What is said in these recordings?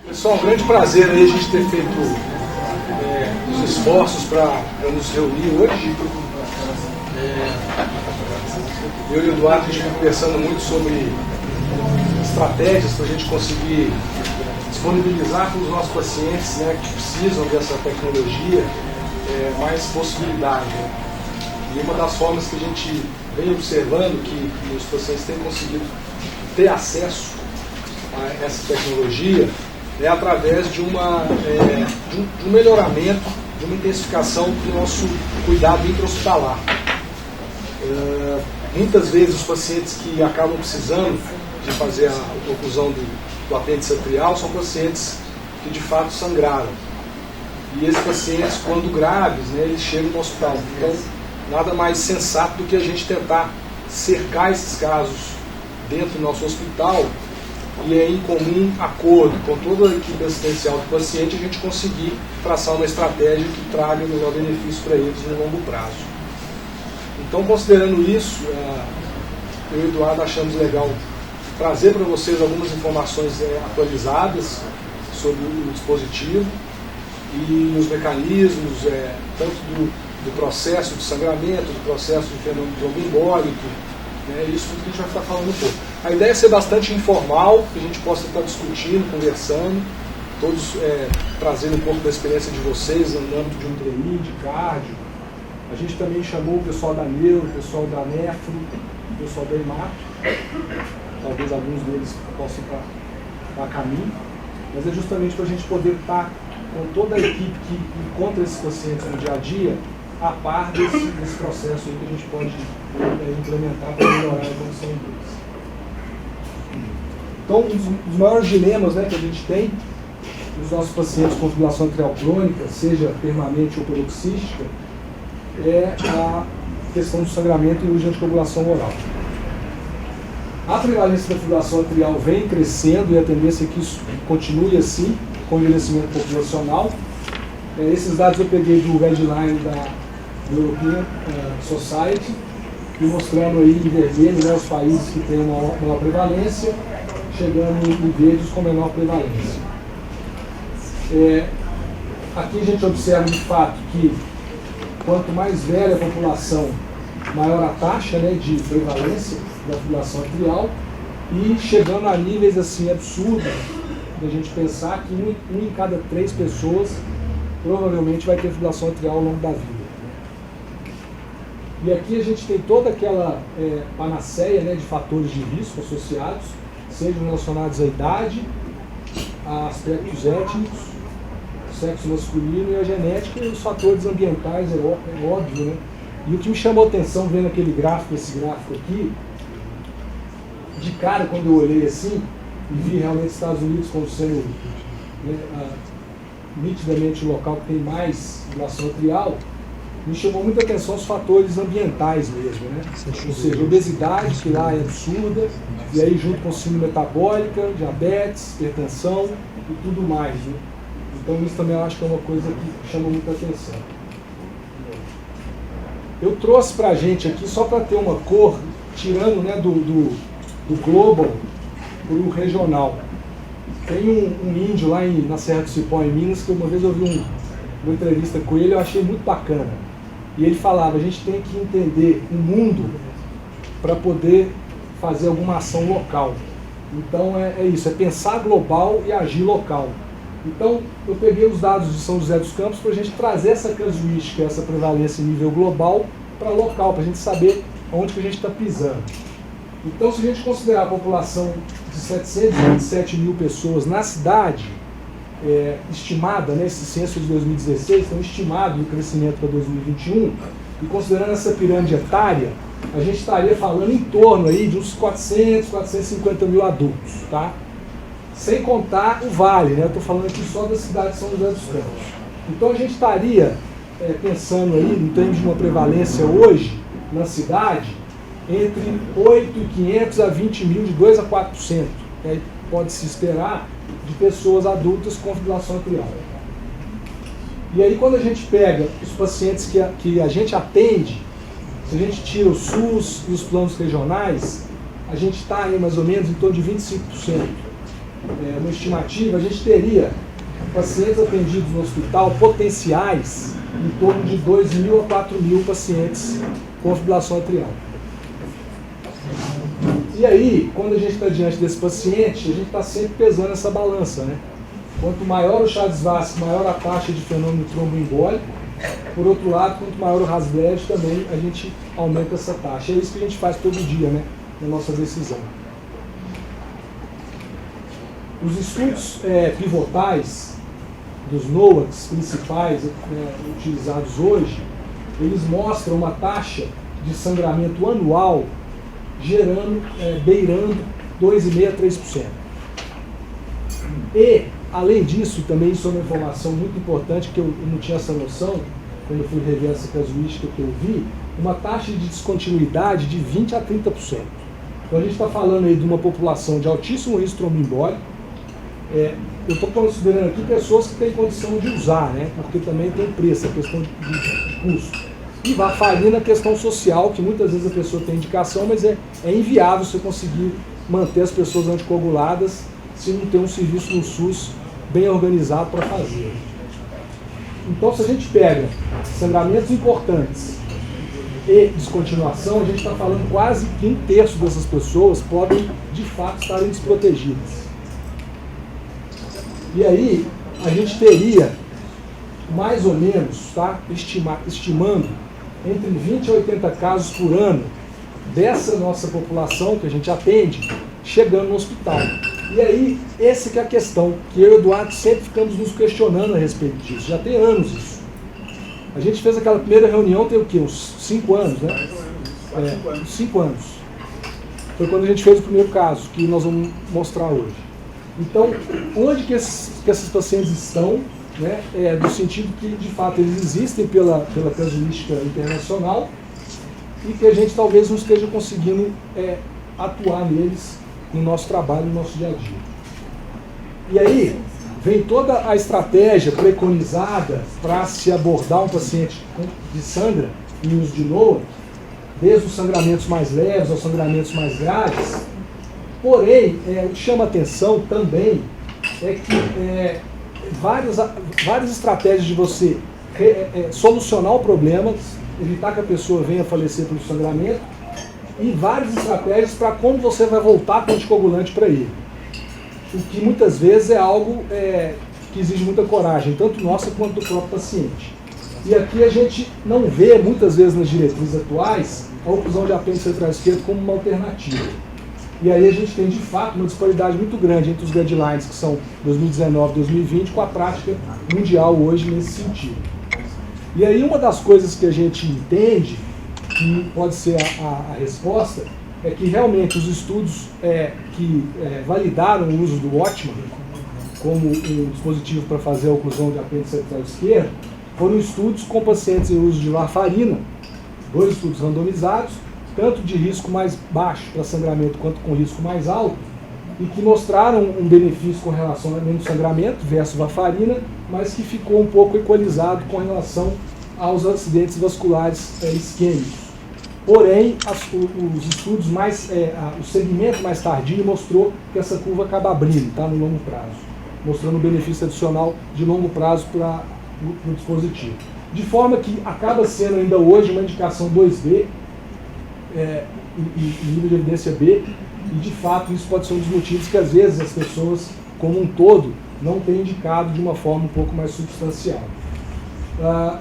Pessoal, um grande prazer aí a gente ter feito os esforços para nos reunir hoje. Eu e o Eduardo, a gente está conversando muito sobre estratégias para a gente conseguir disponibilizar para os nossos pacientes, né, que precisam dessa tecnologia, mais possibilidade. Né? E uma das formas que a gente vem observando que os pacientes têm conseguido ter acesso a essa tecnologia é através de um melhoramento, de uma intensificação do nosso cuidado intra-hospitalar. Muitas vezes os pacientes que acabam precisando de fazer a oclusão do apêndice atrial são pacientes que de fato sangraram. E esses pacientes, quando graves, né, eles chegam no hospital. Então, nada mais sensato do que a gente tentar cercar esses casos dentro do nosso hospital e é em comum acordo com toda a equipe assistencial do paciente a gente conseguir traçar uma estratégia que traga o melhor benefício para eles no longo prazo. Então, considerando isso, eu e o Eduardo achamos legal trazer para vocês algumas informações atualizadas sobre o dispositivo e os mecanismos, tanto do processo de sangramento, do processo de fenômeno tromboembólico, isso tudo que a gente vai estar falando um pouco. A ideia é ser bastante informal, que a gente possa estar discutindo, conversando, todos trazendo um pouco da experiência de vocês no âmbito de um TI, de cardio. A gente também chamou o pessoal da Neuro, o pessoal da Nefro, o pessoal da Hemato. Talvez alguns deles possam estar a caminho, mas é justamente para a gente poder estar com toda a equipe que encontra esses pacientes no dia a dia a par desse processo aí que a gente pode implementar para melhorar a evolução deles. Então, um dos maiores dilemas, né, que a gente tem nos nossos pacientes com fibrilação atrial crônica, seja permanente ou paroxística, é a questão do sangramento e uso de anticoagulação oral. A prevalência da fibrilação atrial vem crescendo e a tendência é que isso continue assim, com o envelhecimento populacional. Esses dados eu peguei do guideline da European Society, e mostrando aí em vermelho, né, os países que têm uma maior prevalência, chegando em verde com menor prevalência. Aqui a gente observa de fato que quanto mais velha a população, maior a taxa, né, de prevalência da fibrilação atrial, e chegando a níveis assim absurdos, da gente pensar que um em cada 3 pessoas provavelmente vai ter fibrilação atrial ao longo da vida. E aqui a gente tem toda aquela panaceia, né, de fatores de risco associados, sejam relacionados à idade, a aspectos étnicos, sexo masculino e a genética, e os fatores ambientais, é óbvio, né? E o que me chamou a atenção vendo esse gráfico aqui, de cara quando eu olhei assim, e vi realmente os Estados Unidos como sendo nitidamente o local que tem mais fibrilação atrial, me chamou muita atenção os fatores ambientais mesmo, né? Ou seja, obesidade, que lá é absurda, e aí junto com síndrome metabólica, diabetes, hipertensão e tudo mais, né? Então isso também eu acho que é uma coisa que chama muita atenção. Eu trouxe pra gente aqui, só para ter uma cor, tirando, né, do global para o regional. Tem um índio lá na Serra do Cipó, em Minas, que uma vez eu vi uma entrevista com ele, eu achei muito bacana. E ele falava, a gente tem que entender o mundo para poder fazer alguma ação local. Então é isso, é pensar global e agir local. Então eu peguei os dados de São José dos Campos para a gente trazer essa casuística, essa prevalência em nível global para local, para a gente saber onde que a gente está pisando. Então, se a gente considerar a população de 727 mil pessoas na cidade, estimada, né, esse censo de 2016, então estimado o crescimento para 2021, e considerando essa pirâmide etária, a gente estaria falando em torno aí de uns 400, 450 mil adultos, tá? Sem contar o vale, né? Eu estou falando aqui só da cidade de São José dos Campos. Então a gente estaria pensando aí, em termos de uma prevalência hoje, na cidade, entre 8.500 a 20 mil, de 2 a 4%. pode-se esperar de pessoas adultas com fibrilação atrial. E aí, quando a gente pega os pacientes que a gente atende, se a gente tira o SUS e os planos regionais, a gente está aí mais ou menos em torno de 25%. Uma estimativa, a gente teria pacientes atendidos no hospital potenciais em torno de 2.000 a 4.000 pacientes com fibrilação atrial. E aí, quando a gente está diante desse paciente, a gente está sempre pesando essa balança, né? Quanto maior o Chades-Vasque, maior a taxa de fenômeno tromboembólico. Por outro lado, quanto maior o Hasbled, também a gente aumenta essa taxa. É isso que a gente faz todo dia, né, na nossa decisão. Os estudos pivotais dos NOACs principais utilizados hoje, eles mostram uma taxa de sangramento anual beirando 2,5% a 3%. E, além disso, também isso é uma informação muito importante, que eu não tinha essa noção, quando eu fui rever essa casuística que eu vi, uma taxa de descontinuidade de 20% a 30%. Então a gente está falando aí de uma população de altíssimo risco tromboembólico. Eu estou considerando aqui pessoas que têm condição de usar, né? Porque também tem preço, a questão de custo. E varfarina, a questão social, que muitas vezes a pessoa tem indicação, mas é inviável você conseguir manter as pessoas anticoaguladas se não tem um serviço no SUS bem organizado para fazer. Então, se a gente pega sangramentos importantes e descontinuação, a gente está falando quase que 1/3 dessas pessoas podem, de fato, estarem desprotegidas. E aí, a gente teria, mais ou menos, tá, estimando entre 20 a 80 casos por ano dessa nossa população que a gente atende, chegando no hospital. E aí, essa que é a questão, que eu e o Eduardo sempre ficamos nos questionando a respeito disso. Já tem anos isso. A gente fez aquela primeira reunião, tem o quê? Uns 5 anos, né? 5 anos. Foi quando a gente fez o primeiro caso, que nós vamos mostrar hoje. Então, onde que esses pacientes estão, né? No sentido que, de fato, eles existem pela casuística internacional e que a gente talvez não esteja conseguindo atuar neles no nosso trabalho, no nosso dia a dia. E aí, vem toda a estratégia preconizada para se abordar um paciente que sangra em uso de NOAC, desde os sangramentos mais leves aos sangramentos mais graves. Porém, o que chama atenção também é que várias estratégias de você solucionar o problema, evitar que a pessoa venha a falecer pelo sangramento, e várias estratégias para como você vai voltar com o anticoagulante para ele. O que muitas vezes é algo que exige muita coragem, tanto nossa quanto do próprio paciente. E aqui a gente não vê, muitas vezes nas diretrizes atuais, a oclusão de apêndice central esquerdo como uma alternativa. E aí a gente tem, de fato, uma disparidade muito grande entre os guidelines, que são 2019 e 2020, com a prática mundial hoje nesse sentido. E aí uma das coisas que a gente entende, que pode ser a resposta, é que realmente os estudos que validaram o uso do Watchman como um dispositivo para fazer a oclusão de apêndice central esquerdo foram estudos com pacientes em uso de varfarina, 2 estudos randomizados, tanto de risco mais baixo para sangramento quanto com risco mais alto, e que mostraram um benefício com relação ao menos sangramento versus varfarina, mas que ficou um pouco equalizado com relação aos acidentes vasculares isquêmicos. Porém, os estudos o segmento mais tardio mostrou que essa curva acaba abrindo, tá, no longo prazo, mostrando um benefício adicional de longo prazo para o dispositivo. De forma que acaba sendo ainda hoje uma indicação 2B, e nível de evidência B, e de fato isso pode ser um dos motivos que às vezes as pessoas, como um todo, não têm indicado de uma forma um pouco mais substancial.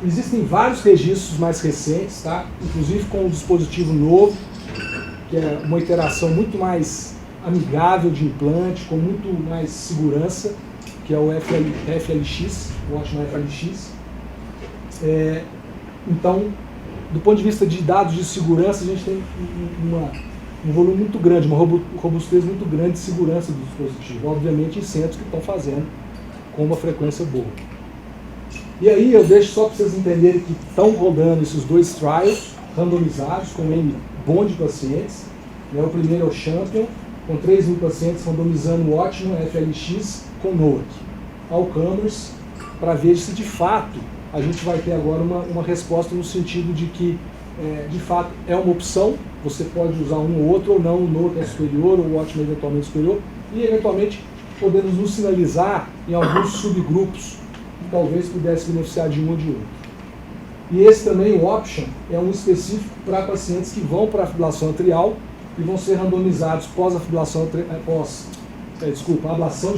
Existem vários registros mais recentes, tá? Inclusive com um dispositivo novo, que é uma iteração muito mais amigável de implante, com muito mais segurança, que é o FLX, o Watchman FLX. Então, do ponto de vista de dados de segurança, a gente tem um volume muito grande, uma robustez muito grande de segurança do dispositivo, obviamente em centros que estão fazendo com uma frequência boa. E aí eu deixo só para vocês entenderem que estão rodando esses 2 trials randomizados com N bom de pacientes. O primeiro é o Champion, com 3.000 pacientes randomizando o Watchman FLX com NOAC ao Commerce, para ver se de fato a gente vai ter agora uma resposta no sentido de que, de fato, é uma opção, você pode usar um ou outro ou não, o NOAC é superior, o Watchman eventualmente superior, e eventualmente podemos nos sinalizar em alguns subgrupos que talvez pudesse beneficiar de um ou de outro. E esse também, o Option, é um específico para pacientes que vão para a fibrilação atrial e vão ser randomizados pós-ablação de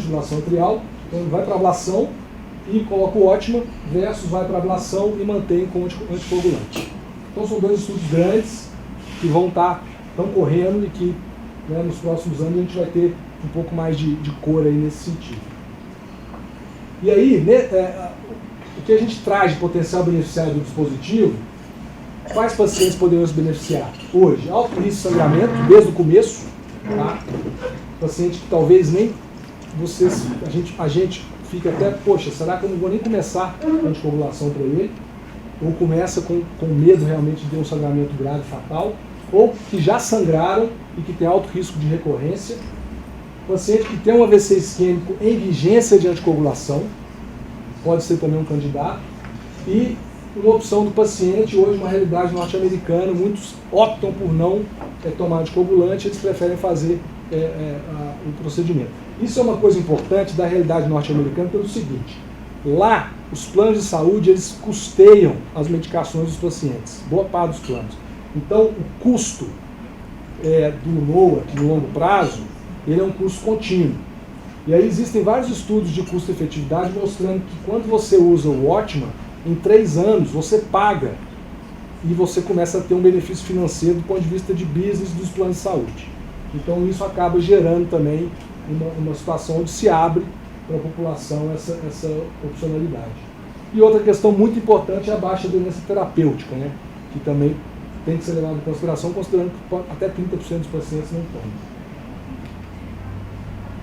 fibrilação atrial. Então ele vai para a ablação e coloca o Watchman versus vai para a ablação e mantém com anticoagulante. Então são dois estudos grandes que estão correndo e que, né, nos próximos anos a gente vai ter um pouco mais de cor aí nesse sentido. E aí, o que a gente traz de potencial beneficiário do dispositivo, quais pacientes poderiam se beneficiar? Hoje, alto risco de sangramento, desde o começo, tá? Paciente que talvez nem a gente fica até, poxa, será que eu não vou nem começar a anticoagulação para ele? Ou começa com medo realmente de ter um sangramento grave fatal, ou que já sangraram e que tem alto risco de recorrência. Paciente que tem um AVC isquêmico em vigência de anticoagulação, pode ser também um candidato. E uma opção do paciente, hoje uma realidade norte-americana, muitos optam por não tomar anticoagulante, eles preferem fazer o procedimento. Isso é uma coisa importante da realidade norte-americana pelo seguinte: lá, os planos de saúde, eles custeiam as medicações dos pacientes, boa parte dos planos. Então, o custo do NOAC no longo prazo, ele é um custo contínuo. E aí existem vários estudos de custo-efetividade mostrando que quando você usa o Watchman, em 3 anos você paga e você começa a ter um benefício financeiro do ponto de vista de business dos planos de saúde. Então isso acaba gerando também uma situação onde se abre para a população essa opcionalidade. E outra questão muito importante é a baixa aderência terapêutica, né? Que também tem que ser levado em consideração, considerando que até 30% dos pacientes não tomam.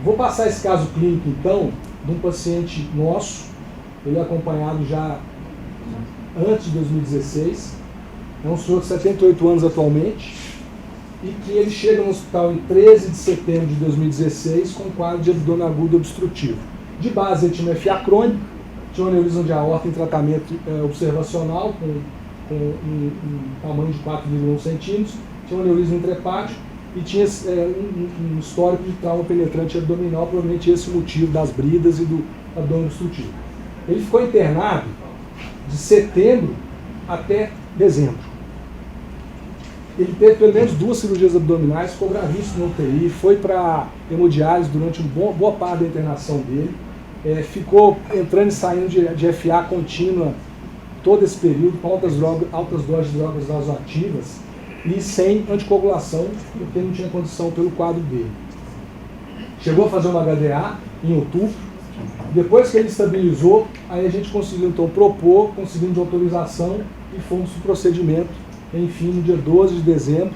Vou passar esse caso clínico, então, de um paciente nosso, ele é acompanhado já antes de 2016, é um senhor de 78 anos atualmente, e que ele chega no hospital em 13 de setembro de 2016 com um quadro de abdômen agudo obstrutivo. De base ele tinha um FA crônico, tinha um aneurisma de aorta em tratamento observacional com um tamanho de 4,1 centímetros, tinha um aneurisma intrahepático e tinha um histórico de trauma penetrante abdominal, provavelmente esse o motivo das bridas e do abdômen obstrutivo. Ele ficou internado de setembro até dezembro. Ele teve pelo menos 2 cirurgias abdominais, ficou gravíssimo no UTI, foi para hemodiálise durante boa parte da internação dele, ficou entrando e saindo de FA contínua todo esse período, com altas doses de drogas vasoativas e sem anticoagulação, porque não tinha condição pelo quadro dele. Chegou a fazer uma HDA em outubro. Depois que ele estabilizou, aí a gente conseguiu então propor, conseguimos autorização e fomos para o procedimento. Enfim, no dia 12 de dezembro,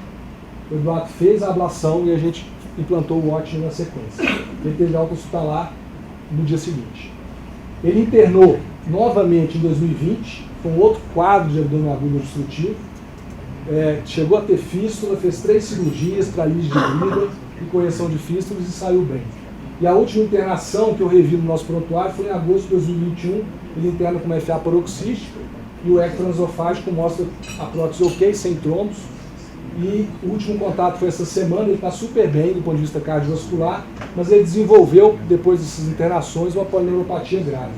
o Eduardo fez a ablação e a gente implantou o Watchman na sequência. Ele teve alta hospitalar no dia seguinte. Ele internou novamente em 2020, com outro quadro de abdômen agudo obstrutivo, chegou a ter fístula, fez 3 cirurgias para lise de brida e correção de fístulas e saiu bem. E a última internação que eu revi no nosso prontuário foi em agosto de 2021, ele interna com uma FA paroxística e o eco transesofágico mostra a prótese ok, sem trombos. E o último contato foi essa semana, ele está super bem do ponto de vista cardiovascular, mas ele desenvolveu, depois dessas internações, uma polineuropatia grave.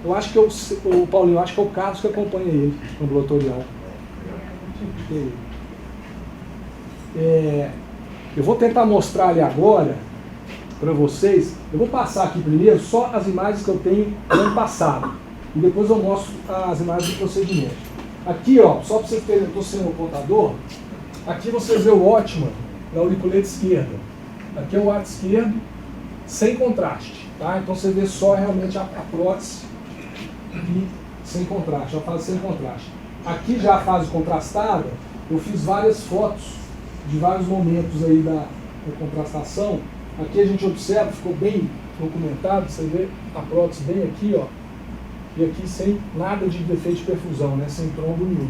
Eu acho que o Paulinho, acho que é o Carlos que acompanha ele no ambulatorial. Eu vou tentar mostrar ali agora para vocês. Eu vou passar aqui primeiro só as imagens que eu tenho do ano passado e depois eu mostro as imagens do procedimento. Aqui, ó, só para vocês terem, eu estou sem o computador. Aqui vocês vê o Watchman da auriculeta esquerda. Aqui é o lado esquerdo sem contraste, tá? Então você vê só realmente a prótese e sem contraste, a fase sem contraste. Aqui já a fase contrastada, eu fiz várias fotos de vários momentos aí da contrastação. Aqui a gente observa, ficou bem documentado, você vê a prótese bem aqui, ó, e aqui sem nada de defeito de perfusão, né, sem trombo nenhum.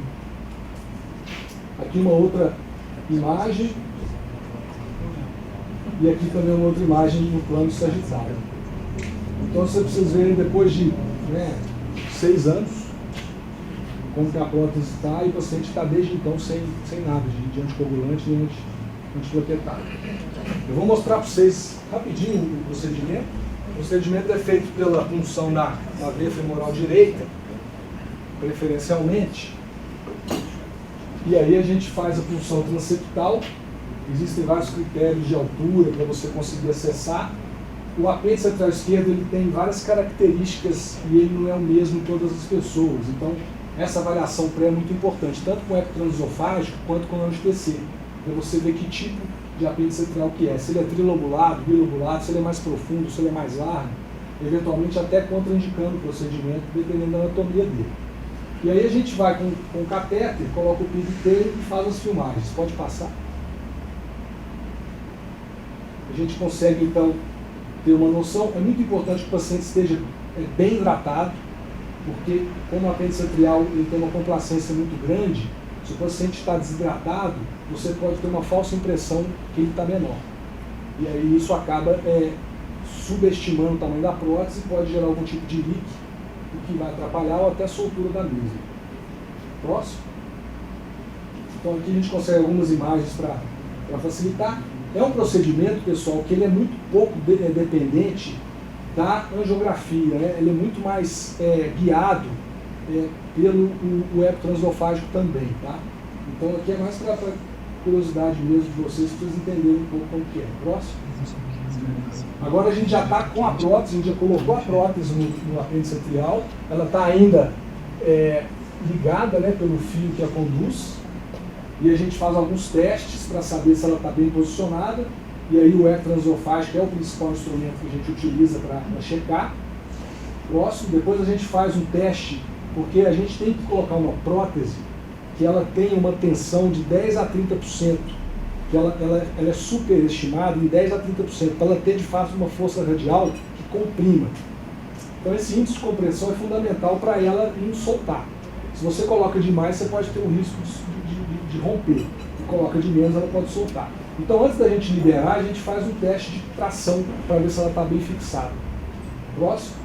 Aqui uma outra imagem. E aqui também uma outra imagem no plano sagitário. Então, se vocês verem, depois de 6 anos, como que a prótese está, e o paciente está desde então sem nada de anticoagulante e antiplaquetário. Eu vou mostrar para vocês rapidinho o procedimento. O procedimento é feito pela punção na veia femoral direita, preferencialmente. E aí a gente faz a punção transeptal. Existem vários critérios de altura para você conseguir acessar. O apêndice atrial esquerdo ele tem várias características e ele não é o mesmo em todas as pessoas. Então, essa avaliação pré é muito importante, tanto com o eco transesofágico quanto com o NTC, para você ver que tipo de apêndice atrial que é. Se ele é trilobulado, bilobulado, se ele é mais profundo, se ele é mais largo, eventualmente até contraindicando o procedimento, dependendo da anatomia dele. E aí a gente vai com o catéter, coloca o pigtail e faz as filmagens. Pode passar. A gente consegue, então, ter uma noção. É muito importante que o paciente esteja bem hidratado, porque como o apêndice atrial ele tem uma complacência muito grande, se o paciente está desidratado, você pode ter uma falsa impressão que ele está menor. E aí isso acaba subestimando o tamanho da prótese e pode gerar algum tipo de leak, o que vai atrapalhar ou até a soltura da mesma. Próximo. Então aqui a gente consegue algumas imagens para facilitar. É um procedimento, pessoal, que ele é muito pouco dependente da angiografia, né? Ele é muito mais guiado pelo o eco transesofágico também, tá? Então aqui é mais para curiosidade mesmo de vocês, para vocês entenderem um pouco como que é. Próximo. Agora a gente já está com a prótese, a gente já colocou a prótese no apêndice atrial, ela está ainda ligada, né, pelo fio que a conduz, e a gente faz alguns testes para saber se ela está bem posicionada, e aí o eco transesofágico é o principal instrumento que a gente utiliza para checar. Próximo, depois a gente faz um teste, porque a gente tem que colocar uma prótese que ela tenha uma tensão de 10 a 30%, que ela é superestimada em 10 a 30%, para ela ter de fato uma força radial que comprima. Então esse índice de compressão é fundamental para ela não soltar. Se você coloca demais, você pode ter o risco de romper. Se coloca de menos, ela pode soltar. Então antes da gente liberar, a gente faz um teste de tração para ver se ela está bem fixada. Próximo.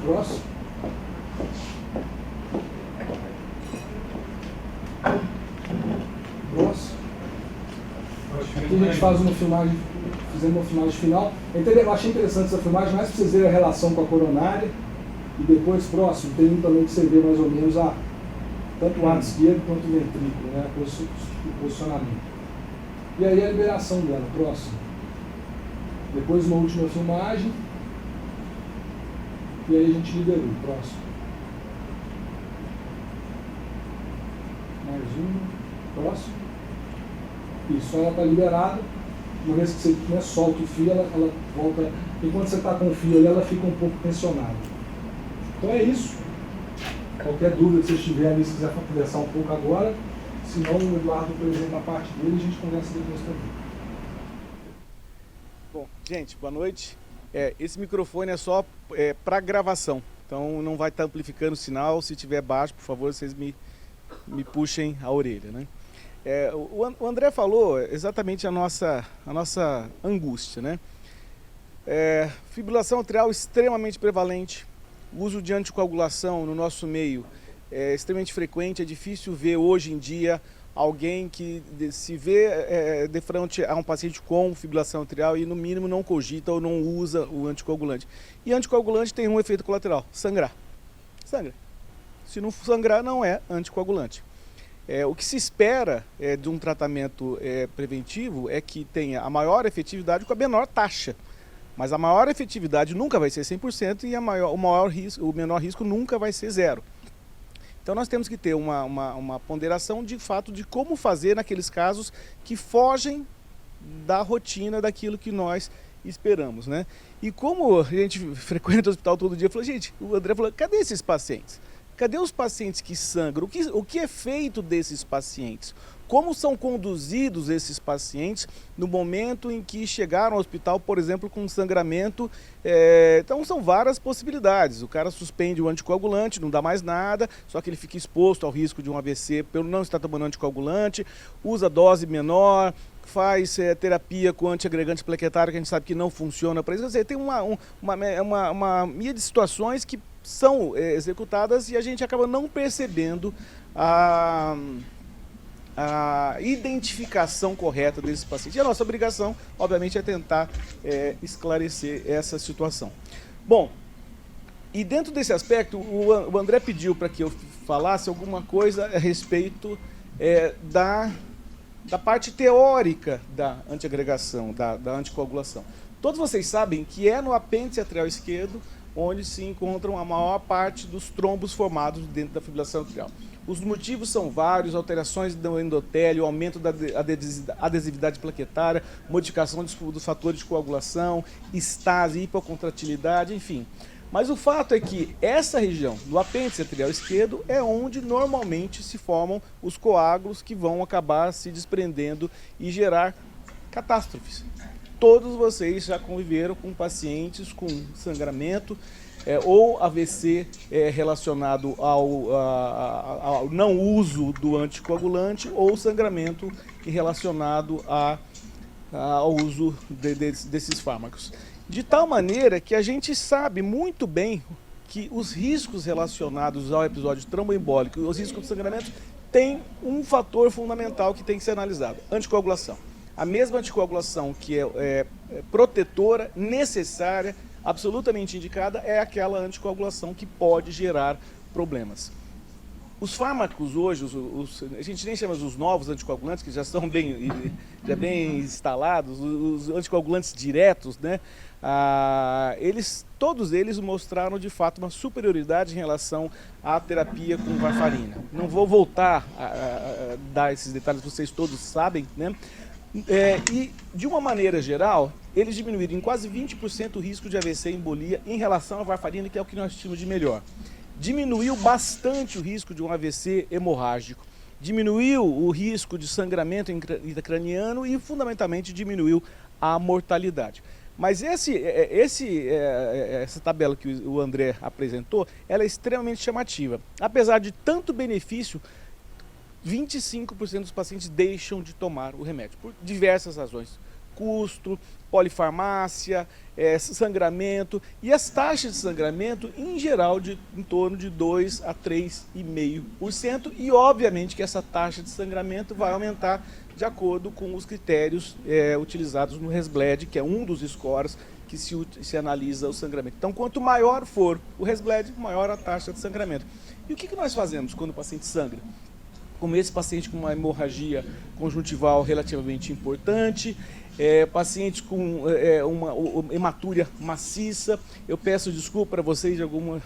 Próximo. Próximo. Aqui a gente faz uma filmagem, fizemos uma filmagem final. Eu achei interessante essa filmagem, mais para vocês verem a relação com a coronária. E depois, próximo, tem um também que você vê mais ou menos tanto o lado esquerdo quanto o ventrículo, né, o posicionamento. E aí a liberação dela, próximo. Depois uma última filmagem. E aí a gente liberou, próximo. Mais uma, próximo. Isso, ela está liberada. Uma vez que você solta o fio, ela volta. Enquanto você está com o fio ali, ela fica um pouco tensionada. Então é isso. Qualquer dúvida que vocês tiverem, se quiser conversar um pouco agora, senão o Eduardo apresenta a parte dele e a gente conversa depois também. Bom, gente, boa noite. Esse microfone é só para gravação, então não vai estar amplificando o sinal. Se tiver baixo, por favor, vocês me puxem a orelha, né? O André falou exatamente a nossa angústia, né? Fibrilação atrial extremamente prevalente. O uso de anticoagulação no nosso meio é extremamente frequente. É difícil ver hoje em dia alguém que se vê de frente a um paciente com fibrilação atrial e no mínimo não cogita ou não usa o anticoagulante. E anticoagulante tem um efeito colateral: sangrar. Sangra. Se não sangrar, não é anticoagulante. O que se espera de um tratamento preventivo é que tenha a maior efetividade com a menor taxa. Mas a maior efetividade nunca vai ser 100% e o menor risco nunca vai ser 0. Então nós temos que ter uma ponderação de fato de como fazer naqueles casos que fogem da rotina daquilo que nós esperamos, né? E como a gente frequenta o hospital todo dia, eu falei, gente, o André falou, cadê esses pacientes? Cadê os pacientes que sangram? O que é feito desses pacientes? Como são conduzidos esses pacientes no momento em que chegaram ao hospital, por exemplo, com sangramento? Então são várias possibilidades. O cara suspende o anticoagulante, não dá mais nada, só que ele fica exposto ao risco de um AVC pelo não estar tomando anticoagulante, usa dose menor, faz terapia com antiagregante plaquetário, que a gente sabe que não funciona para isso. Quer dizer, tem uma milha de situações que são executadas e a gente acaba não percebendo a identificação correta desses pacientes. E a nossa obrigação, obviamente, é tentar esclarecer essa situação. Bom, e dentro desse aspecto, o André pediu para que eu falasse alguma coisa a respeito da parte teórica da antiagregação, da anticoagulação. Todos vocês sabem que é no apêndice atrial esquerdo onde se encontram a maior parte dos trombos formados dentro da fibrilação atrial. Os motivos são vários: alterações do endotélio, aumento da adesividade plaquetária, modificação dos fatores de coagulação, estase, hipocontratilidade, enfim. Mas o fato é que essa região do apêndice atrial esquerdo é onde normalmente se formam os coágulos que vão acabar se desprendendo e gerar catástrofes. Todos vocês já conviveram com pacientes com sangramento ou AVC relacionado ao não uso do anticoagulante, ou sangramento relacionado ao uso desses fármacos. De tal maneira que a gente sabe muito bem que os riscos relacionados ao episódio tromboembólico e os riscos de sangramento têm um fator fundamental que tem que ser analisado: anticoagulação. A mesma anticoagulação que é protetora, necessária, absolutamente indicada, é aquela anticoagulação que pode gerar problemas. Os fármacos hoje, a gente nem chama os novos anticoagulantes, que já estão bem instalados, os anticoagulantes diretos, né? Todos eles mostraram de fato uma superioridade em relação à terapia com varfarina. Não vou voltar a dar esses detalhes, vocês todos sabem, né? E de uma maneira geral, eles diminuíram em quase 20% o risco de AVC e embolia em relação à varfarina, que é o que nós tínhamos de melhor. Diminuiu bastante o risco de um AVC hemorrágico, diminuiu o risco de sangramento intracraniano e, fundamentalmente, diminuiu a mortalidade. Mas essa tabela que o André apresentou, ela é extremamente chamativa. Apesar de tanto benefício, 25% dos pacientes deixam de tomar o remédio, por diversas razões: custo, polifarmácia, sangramento, e as taxas de sangramento em geral em torno de 2 a 3,5%, e obviamente que essa taxa de sangramento vai aumentar de acordo com os critérios utilizados no RESBLED, que é um dos scores que se analisa o sangramento. Então, quanto maior for o RESBLED, maior a taxa de sangramento. E o que nós fazemos quando o paciente sangra? Como esse paciente com uma hemorragia conjuntival relativamente importante, pacientes com uma hematúria maciça. Eu peço desculpa para vocês de algumas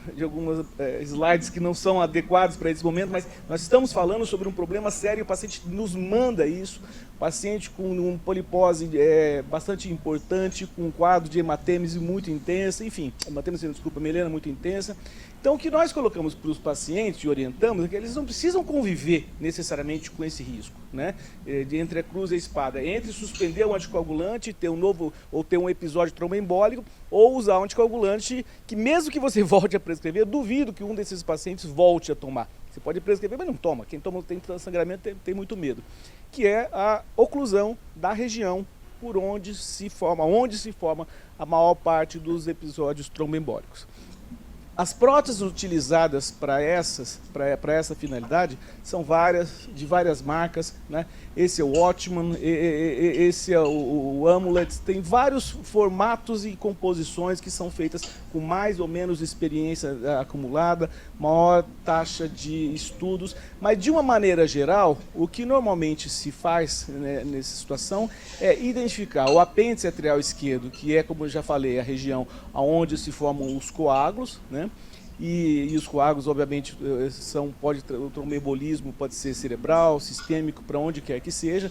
slides que não são adequados para esse momento, mas nós estamos falando sobre um problema sério. O paciente nos manda isso. Paciente com uma polipose bastante importante, com um quadro de hematêmese muito intensa, enfim, melena muito intensa. Então, o que nós colocamos para os pacientes e orientamos é que eles não precisam conviver necessariamente com esse risco, né? Entre a cruz e a espada, entre suspender o anticoagulante, ter um episódio tromboembólico, ou usar um anticoagulante que, mesmo que você volte a prescrever, eu duvido que um desses pacientes volte a tomar. Você pode prescrever, mas não toma. Quem toma tem sangramento tem muito medo. Que é a oclusão da região onde se forma a maior parte dos episódios tromboembólicos. As próteses utilizadas para essa finalidade são de várias marcas, né? Esse é o Watchman, esse é o Amulet. Tem vários formatos e composições que são feitas com mais ou menos experiência acumulada, maior taxa de estudos, mas de uma maneira geral, o que normalmente se faz, né, nessa situação é identificar o apêndice atrial esquerdo, que é, como eu já falei, a região onde se formam os coágulos, né? E os coágulos, obviamente, o tromboembolismo pode ser cerebral, sistêmico, para onde quer que seja.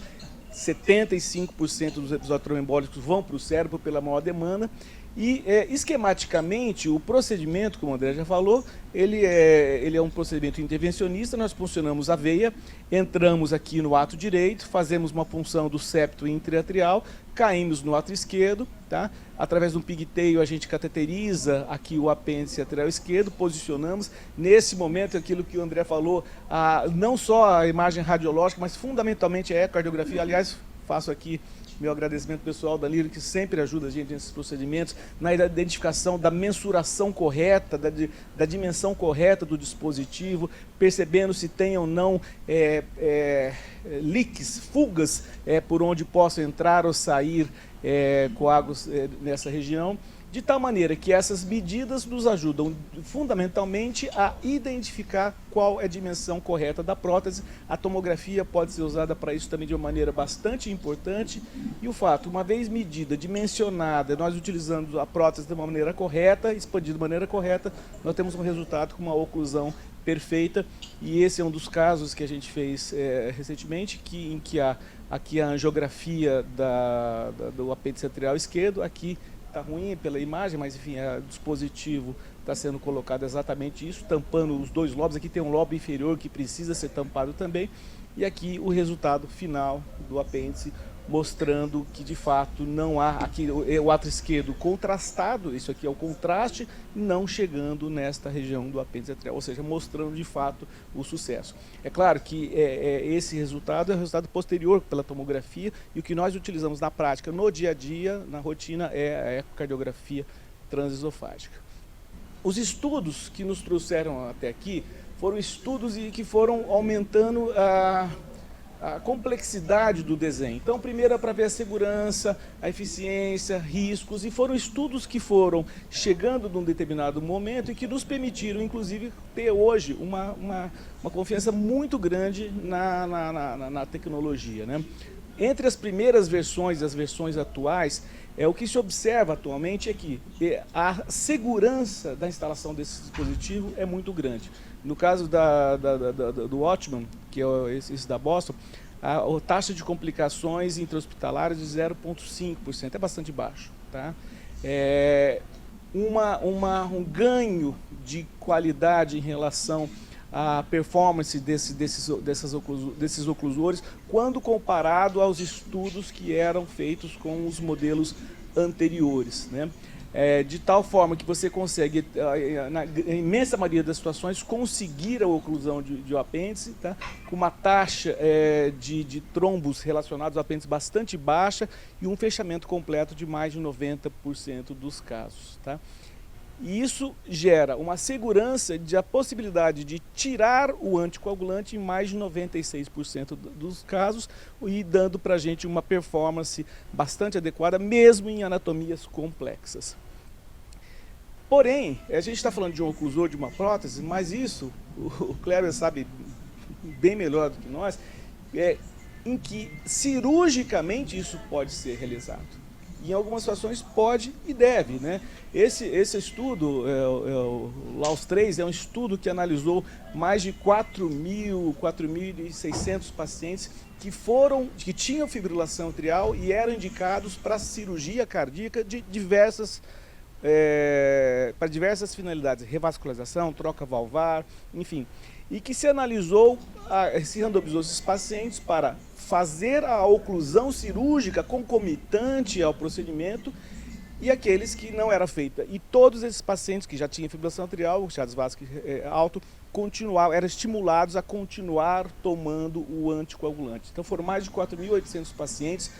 75% dos episódios tromboembólicos vão para o cérebro pela maior demanda. E esquematicamente, o procedimento, como o André já falou, ele é um procedimento intervencionista. Nós puncionamos a veia, entramos aqui no ato direito, fazemos uma punção do septo intra-atrial, caímos no ato esquerdo, tá? Através de um pigtail a gente cateteriza aqui o apêndice atrial esquerdo, posicionamos. Nesse momento, aquilo que o André falou, não só a imagem radiológica, mas fundamentalmente a ecocardiografia. Aliás, faço aqui meu agradecimento pessoal da Lírio, que sempre ajuda a gente nesses procedimentos, na identificação da mensuração correta, da dimensão correta do dispositivo, percebendo se tem ou não leaks, fugas por onde possam entrar ou sair coágulos nessa região, de tal maneira que essas medidas nos ajudam fundamentalmente a identificar qual é a dimensão correta da prótese. A tomografia pode ser usada para isso também de uma maneira bastante importante. E o fato, uma vez medida, dimensionada, nós utilizando a prótese de uma maneira correta, expandida de maneira correta, nós temos um resultado com uma oclusão perfeita. E esse é um dos casos que a gente fez recentemente, em que aqui a angiografia do apêndice atrial esquerdo, aqui está ruim pela imagem, mas enfim, o dispositivo está sendo colocado exatamente isso, tampando os dois lobos. Aqui tem um lobo inferior que precisa ser tampado também, e aqui o resultado final do apêndice, mostrando que de fato não há, aqui o ato esquerdo contrastado, isso aqui é o contraste, não chegando nesta região do apêndice atrial, ou seja, mostrando de fato o sucesso. É claro que esse resultado é o resultado posterior pela tomografia, e o que nós utilizamos na prática, no dia a dia, na rotina, é a ecocardiografia transesofágica. Os estudos que nos trouxeram até aqui foram estudos que foram aumentando a complexidade do desenho. Então, primeiro é para ver a segurança, a eficiência, riscos, e foram estudos que foram chegando num determinado momento e que nos permitiram, inclusive, ter hoje uma confiança muito grande na tecnologia, né? Entre as primeiras versões e as versões atuais, o que se observa atualmente é que a segurança da instalação desse dispositivo é muito grande. No caso do Watchman, que é esse da Boston, a taxa de complicações intra-hospitalares de 0,5%, é bastante baixo, tá? Um ganho de qualidade em relação à performance desses oclusores, quando comparado aos estudos que eram feitos com os modelos anteriores, né? De tal forma que você consegue, na imensa maioria das situações, conseguir a oclusão de um apêndice, tá? Com uma taxa de trombos relacionados ao apêndice bastante baixa e um fechamento completo de mais de 90% dos casos, tá? E isso gera uma segurança a possibilidade de tirar o anticoagulante em mais de 96% dos casos, e dando para a gente uma performance bastante adequada, mesmo em anatomias complexas. Porém, a gente está falando de um oclusor, de uma prótese, mas isso, o Kleber sabe bem melhor do que nós, em que cirurgicamente isso pode ser realizado. Em algumas situações pode e deve, né? Esse estudo, o LAUS 3, é um estudo que analisou mais de 4.600 pacientes que tinham fibrilação atrial e eram indicados para cirurgia cardíaca para diversas finalidades, revascularização, troca valvar, enfim. E que se analisou, se randomizou esses pacientes para fazer a oclusão cirúrgica concomitante ao procedimento e aqueles que não era feita. E todos esses pacientes que já tinham fibrilação atrial, o Chagas Vasque alto, eram estimulados a continuar tomando o anticoagulante. Então foram mais de 4.800 pacientes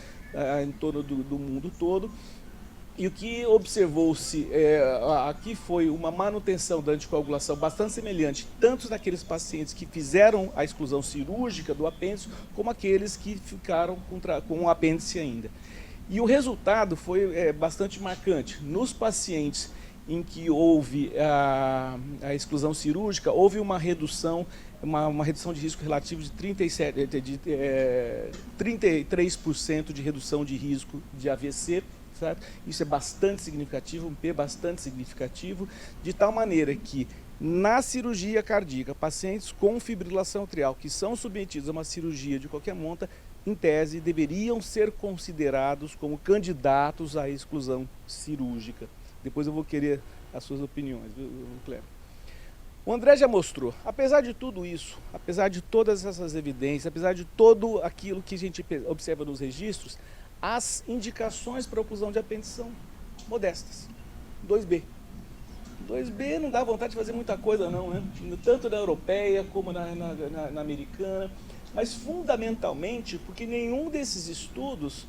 em torno do mundo todo. E o que observou-se aqui foi uma manutenção da anticoagulação bastante semelhante, tanto naqueles pacientes que fizeram a exclusão cirúrgica do apêndice, como aqueles que ficaram com o apêndice ainda. E o resultado foi bastante marcante. Nos pacientes em que houve a exclusão cirúrgica, houve uma redução de risco relativo de 33% de redução de risco de AVC, certo? Isso é bastante significativo, um P bastante significativo, de tal maneira que na cirurgia cardíaca, pacientes com fibrilação atrial que são submetidos a uma cirurgia de qualquer monta, em tese, deveriam ser considerados como candidatos à exclusão cirúrgica. Depois eu vou querer as suas opiniões, viu, Cléber? O André já mostrou, apesar de tudo isso, apesar de todas essas evidências, apesar de todo aquilo que a gente observa nos registros, as indicações para oclusão de apêndice são modestas. 2B. 2B não dá vontade de fazer muita coisa não, né? Tanto na europeia como na americana, mas fundamentalmente porque nenhum desses estudos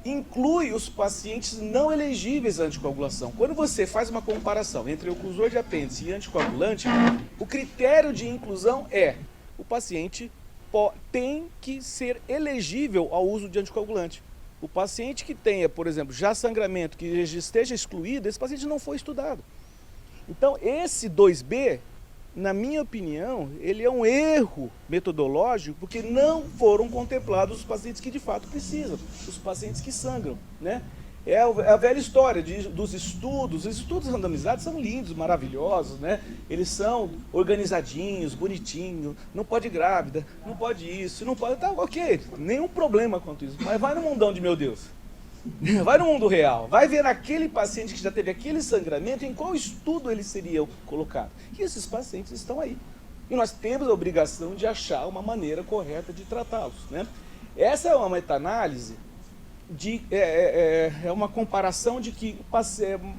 inclui os pacientes não elegíveis à anticoagulação. Quando você faz uma comparação entre oclusor de apêndice e anticoagulante, o critério de inclusão é o paciente tem que ser elegível ao uso de anticoagulante. O paciente que tenha, por exemplo, já sangramento, que esteja excluído, esse paciente não foi estudado. Então, esse 2B, na minha opinião, ele é um erro metodológico, porque não foram contemplados os pacientes que de fato precisam, os pacientes que sangram, né? É a velha história dos estudos. Os estudos randomizados são lindos, maravilhosos, né? Eles são organizadinhos, bonitinhos, não pode grávida, não pode isso, não pode... Tá, ok, nenhum problema quanto isso. Mas vai no mundão de meu Deus. Vai no mundo real, vai ver aquele paciente que já teve aquele sangramento, em qual estudo ele seria colocado. E esses pacientes estão aí. E nós temos a obrigação de achar uma maneira correta de tratá-los, né? Essa é uma meta-análise, é uma comparação de que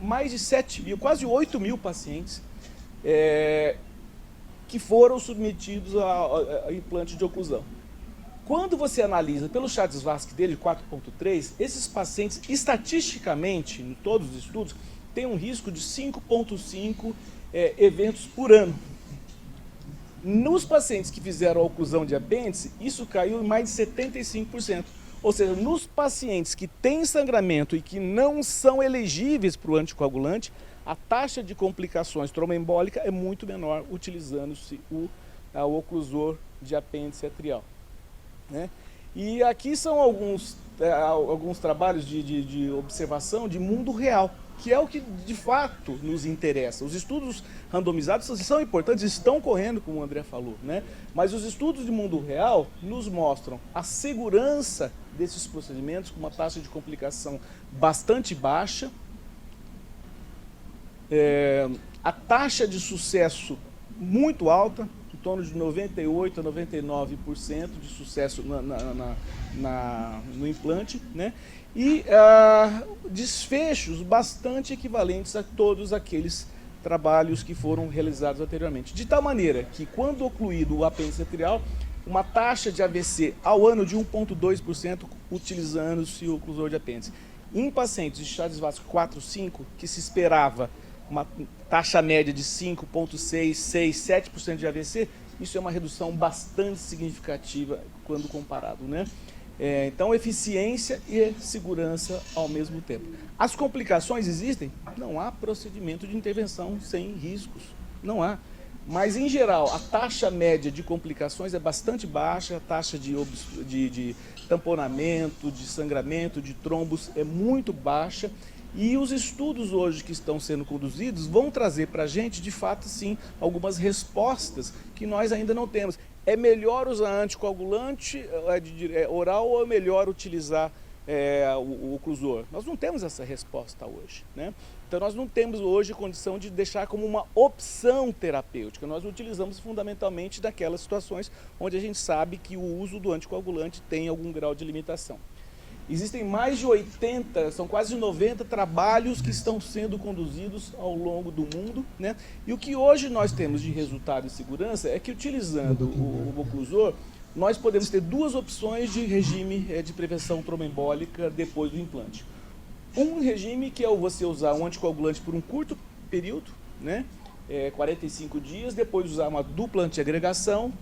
mais de 7 mil, quase 8 mil pacientes que foram submetidos a implante de oclusão. Quando você analisa pelo Charles-Vasque dele, 4.3, esses pacientes, estatisticamente, em todos os estudos, têm um risco de 5.5 eventos por ano. Nos pacientes que fizeram a oclusão de apêndice, isso caiu em mais de 75%. Ou seja, nos pacientes que têm sangramento e que não são elegíveis para o anticoagulante, a taxa de complicações tromboembólica é muito menor utilizando-se o oclusor de apêndice atrial, né? E aqui são alguns trabalhos de observação de mundo real, que é o que de fato nos interessa. Os estudos randomizados são importantes, estão correndo, como o André falou, né? Mas os estudos de mundo real nos mostram a segurança desses procedimentos com uma taxa de complicação bastante baixa, a taxa de sucesso muito alta, em torno de 98% a 99% de sucesso no implante, né? E desfechos bastante equivalentes a todos aqueles trabalhos que foram realizados anteriormente. De tal maneira que, quando ocluído o apêndice atrial, uma taxa de AVC ao ano de 1,2% utilizando-se o oclusor de apêndice. Em pacientes de Charles-Vasque 4, 5, que se esperava uma taxa média de 5,6%, 6%, 7% de AVC, isso é uma redução bastante significativa quando comparado, né? Então, eficiência e segurança ao mesmo tempo. As complicações existem? Não há procedimento de intervenção sem riscos, não há. Mas, em geral, a taxa média de complicações é bastante baixa, a taxa de tamponamento, de sangramento, de trombos é muito baixa. E os estudos hoje que estão sendo conduzidos vão trazer para a gente, de fato, sim, algumas respostas que nós ainda não temos. É melhor usar anticoagulante oral ou é melhor utilizar o oclusor? Nós não temos essa resposta hoje, né? Então nós não temos hoje condição de deixar como uma opção terapêutica. Nós utilizamos fundamentalmente naquelas situações onde a gente sabe que o uso do anticoagulante tem algum grau de limitação. Existem mais de 80, são quase 90 trabalhos que estão sendo conduzidos ao longo do mundo, né? E o que hoje nós temos de resultado e segurança é que, utilizando o oclusor, nós podemos ter duas opções de regime de prevenção tromboembólica depois do implante. Um regime que é você usar um anticoagulante por um curto período, né? 45 dias, depois usar uma dupla antiagregação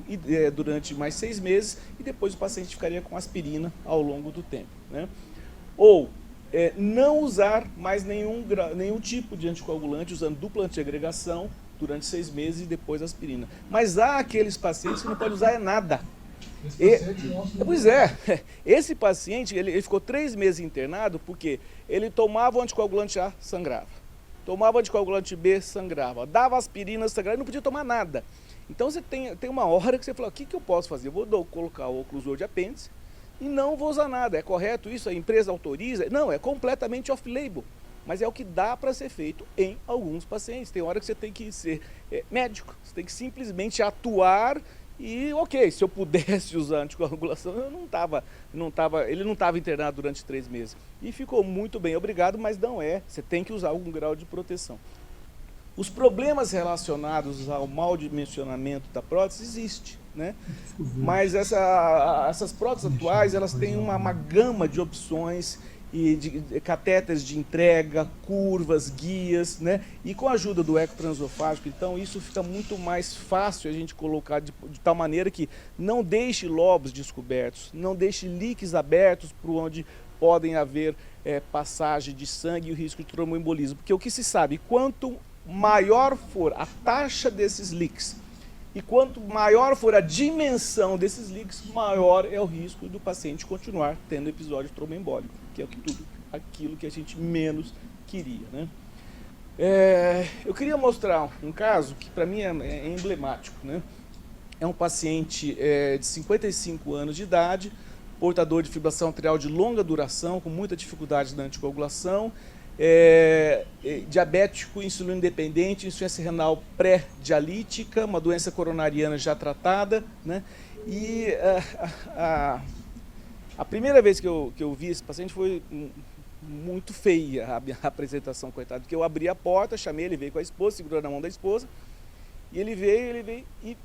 durante mais 6 meses e depois o paciente ficaria com aspirina ao longo do tempo, né? Ou não usar mais nenhum tipo de anticoagulante, usando dupla antiagregação durante 6 meses e depois aspirina. Mas há aqueles pacientes que não pode usar nada. Pois é, esse paciente ele ficou 3 meses internado porque ele tomava o anticoagulante A, sangrava. Tomava anticoagulante B, sangrava. Dava aspirina, sangrava, não podia tomar nada. Então você tem uma hora que você fala, o que eu posso fazer? Eu vou colocar o oclusor de apêndice e não vou usar nada. É correto isso? A empresa autoriza? Não, é completamente off-label. mas é o que dá para ser feito em alguns pacientes. Tem hora que você tem que ser médico, você tem que simplesmente atuar e, ok, se eu pudesse usar anticoagulação, ele não estava internado durante 3 meses. E ficou muito bem, obrigado, mas não é, você tem que usar algum grau de proteção. Os problemas relacionados ao mau dimensionamento da prótese existem, né? Mas essas próteses atuais, elas têm uma gama de opções e de catéteres de entrega, curvas, guias, né? E com a ajuda do eco transesofágico, então isso fica muito mais fácil a gente colocar de tal maneira que não deixe lobos descobertos, não deixe leaks abertos por onde podem haver passagem de sangue e o risco de tromboembolismo. Porque o que se sabe, quanto maior for a taxa desses leaks e quanto maior for a dimensão desses leaks, maior é o risco do paciente continuar tendo episódio tromboembólico, que é tudo aquilo que a gente menos queria, né? Eu queria mostrar um caso que para mim é emblemático, né? É um paciente de 55 anos de idade, portador de fibrilação atrial de longa duração, com muita dificuldade na anticoagulação, diabético, insulino independente, insuficiência renal pré-dialítica, uma doença coronariana já tratada, né? E a primeira vez que eu vi esse paciente foi muito feia a minha apresentação, coitado, porque eu abri a porta, chamei, ele veio com a esposa, segurou na mão da esposa, e ele veio e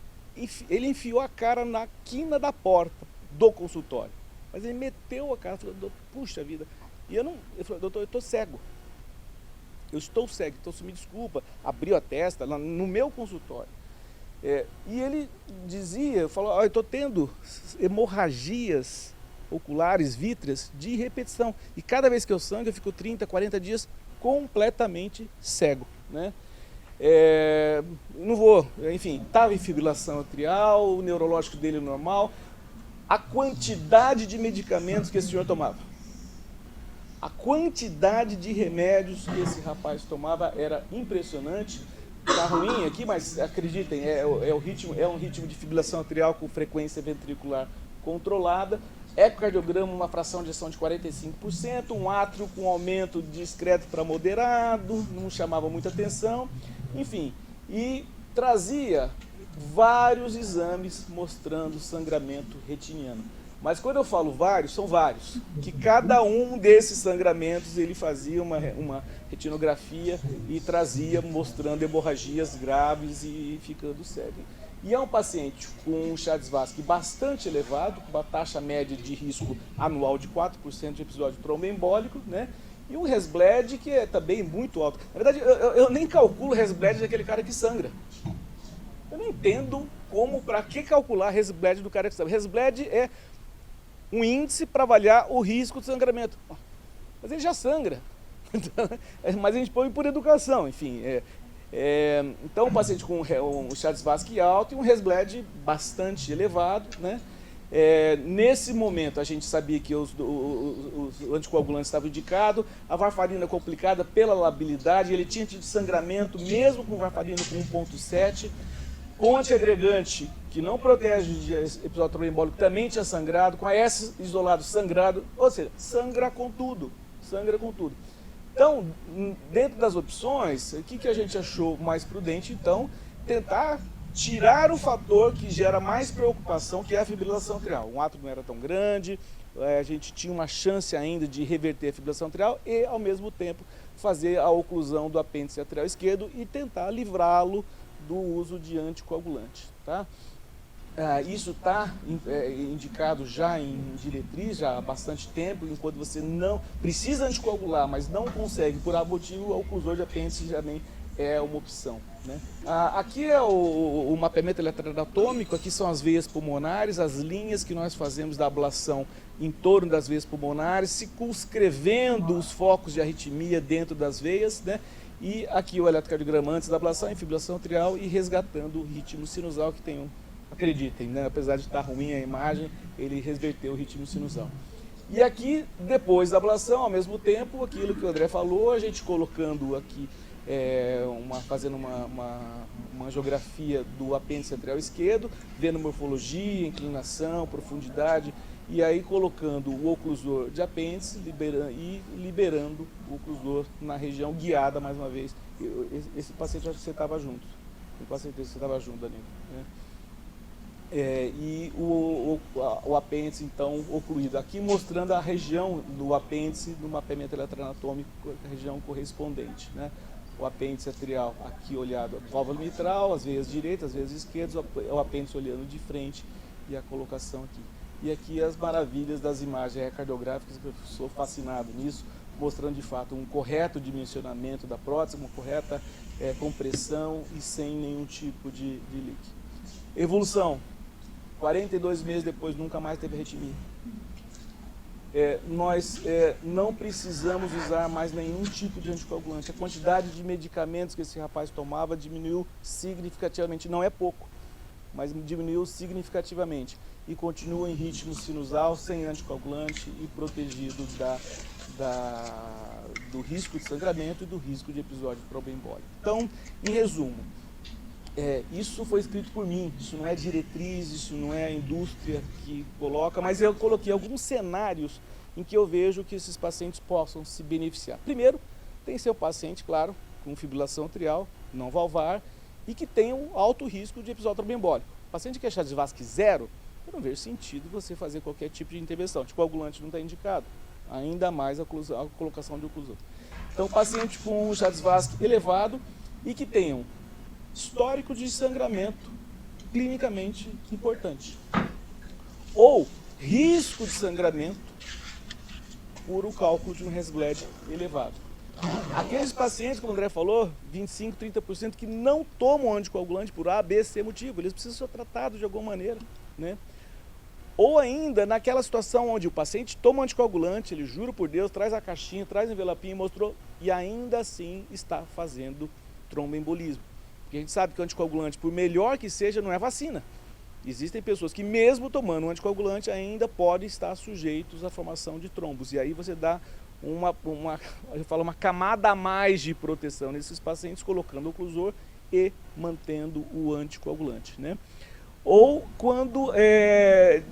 ele enfiou a cara na quina da porta do consultório, mas ele meteu a cara e falou, puxa vida, e eu falei, doutor, eu estou cego. Eu estou cego, então se me desculpa, abriu a testa lá no meu consultório. E ele dizia, falou, eu estou tendo hemorragias oculares, vítreas, de repetição. E cada vez que eu sangro, eu fico 30, 40 dias completamente cego, né? Não vou, enfim, estava em fibrilação atrial, o neurológico dele normal. A quantidade de medicamentos que esse senhor tomava, a quantidade de remédios que esse rapaz tomava era impressionante. Está ruim aqui, mas acreditem, é um ritmo de fibrilação atrial com frequência ventricular controlada, ecocardiograma, uma fração de ejeção de 45%, um átrio com aumento discreto para moderado, não chamava muita atenção, enfim, e trazia vários exames mostrando sangramento retiniano. Mas quando eu falo vários, são vários, que cada um desses sangramentos ele fazia uma retinografia e trazia mostrando hemorragias graves e ficando cego. E é um paciente com um Chades-Vasque bastante elevado, com uma taxa média de risco anual de 4% de episódio tromboembólico, né? E um Resbled que é também muito alto. Na verdade, eu nem calculo o Resbled daquele cara que sangra. Eu não entendo para que calcular Resbled do cara que sangra. Resbled é um índice para avaliar o risco de sangramento. Mas ele já sangra. Mas a gente põe por educação, enfim. Então, um paciente com um Chades-Vasque alto e um Resbled bastante elevado, né? Nesse momento, a gente sabia que os anticoagulantes estavam indicados, a varfarina complicada pela labilidade, ele tinha tido sangramento, mesmo com varfarina com 1,7, com antiagregante que não protege de episódio tromboembólico também tinha sangrado, com AS isolado sangrado, ou seja, sangra com tudo, sangra com tudo. Então, dentro das opções, o que a gente achou mais prudente? Então, tentar tirar o fator que gera mais preocupação, que é a fibrilação atrial. O átrio não era tão grande, a gente tinha uma chance ainda de reverter a fibrilação atrial e, ao mesmo tempo, fazer a oclusão do apêndice atrial esquerdo e tentar livrá-lo do uso de anticoagulante, tá? Isso está indicado já em diretriz já há bastante tempo, enquanto você não precisa anticoagular, mas não consegue por algum motivo, o oclusor de apêndice já nem é uma opção, né? Aqui é o mapeamento eletroanatômico, aqui são as veias pulmonares, as linhas que nós fazemos da ablação em torno das veias pulmonares, circunscrevendo os focos de arritmia dentro das veias, né? E aqui o eletrocardiograma antes da ablação, fibrilação atrial e resgatando o ritmo sinusal que tem acreditem, né? Apesar de estar ruim a imagem, ele reverteu o ritmo sinusal. E aqui, depois da ablação, ao mesmo tempo, aquilo que o André falou, a gente colocando aqui, fazendo uma angiografia do apêndice atrial esquerdo, vendo morfologia, inclinação, profundidade e aí colocando o oclusor de apêndice e liberando o oclusor na região guiada mais uma vez. Esse paciente, acho que você estava junto. O paciente você estava junto, Danilo, né? E o apêndice, então, ocluído aqui, mostrando a região do apêndice no mapeamento eletroanatômico, a região correspondente, né? O apêndice atrial aqui olhado a válvula mitral, às vezes direita, às vezes esquerda, o apêndice olhando de frente e a colocação aqui. E aqui as maravilhas das imagens ecocardiográficas, que eu sou fascinado nisso, mostrando de fato um correto dimensionamento da prótese, uma correta compressão e sem nenhum tipo de leak. Evolução. 42 meses depois, nunca mais teve arritmia. Nós não precisamos usar mais nenhum tipo de anticoagulante. A quantidade de medicamentos que esse rapaz tomava diminuiu significativamente. Não é pouco, mas diminuiu significativamente. E continua em ritmo sinusal, sem anticoagulante e protegido do risco de sangramento e do risco de episódio tromboembólico. Então, em resumo, isso foi escrito por mim, isso não é diretriz, isso não é a indústria que coloca, mas eu coloquei alguns cenários em que eu vejo que esses pacientes possam se beneficiar. Primeiro, tem que ser o paciente, claro, com fibrilação atrial, não valvar, e que tenha um alto risco de episódio tromboembólico. O paciente que é Chade-Vasque zero, eu não vejo sentido você fazer qualquer tipo de intervenção. Anticoagulante não está indicado, ainda mais a colocação de oclusão. Então, paciente com Chade-Vasque elevado e que tenham histórico de sangramento clinicamente importante, ou risco de sangramento por o cálculo de um Resgled elevado. Aqueles pacientes, como o André falou, 25%, 30% que não tomam anticoagulante por A, B, C motivo, eles precisam ser tratados de alguma maneira, né? Ou ainda naquela situação onde o paciente toma anticoagulante, ele jura por Deus, traz a caixinha, traz o envelopinho e mostrou, e ainda assim está fazendo tromboembolismo. Porque a gente sabe que o anticoagulante, por melhor que seja, não é vacina. Existem pessoas que mesmo tomando um anticoagulante ainda podem estar sujeitos à formação de trombos. E aí você dá uma camada a mais de proteção nesses pacientes, colocando o oclusor e mantendo o anticoagulante, né? Ou quando,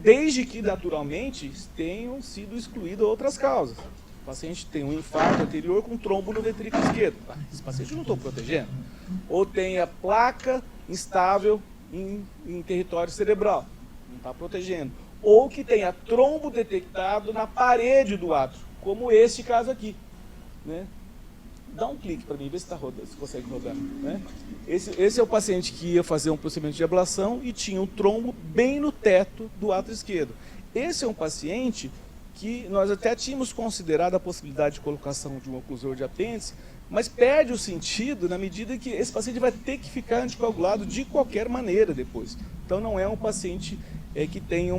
desde que naturalmente tenham sido excluídas outras causas. O paciente tem um infarto anterior com trombo no ventrículo esquerdo. Esse paciente eu não estou protegendo. Ou tem a placa instável em território cerebral. Não está protegendo. Ou que tenha trombo detectado na parede do átrio, como este caso aqui, né? Dá um clique para mim, vê se está rodando, se consegue rodar, né? Esse é o paciente que ia fazer um procedimento de ablação e tinha um trombo bem no teto do átrio esquerdo. Esse é um paciente que nós até tínhamos considerado a possibilidade de colocação de um oclusor de apêndice, mas perde o sentido na medida que esse paciente vai ter que ficar anticoagulado de qualquer maneira depois. Então não é um paciente que tenha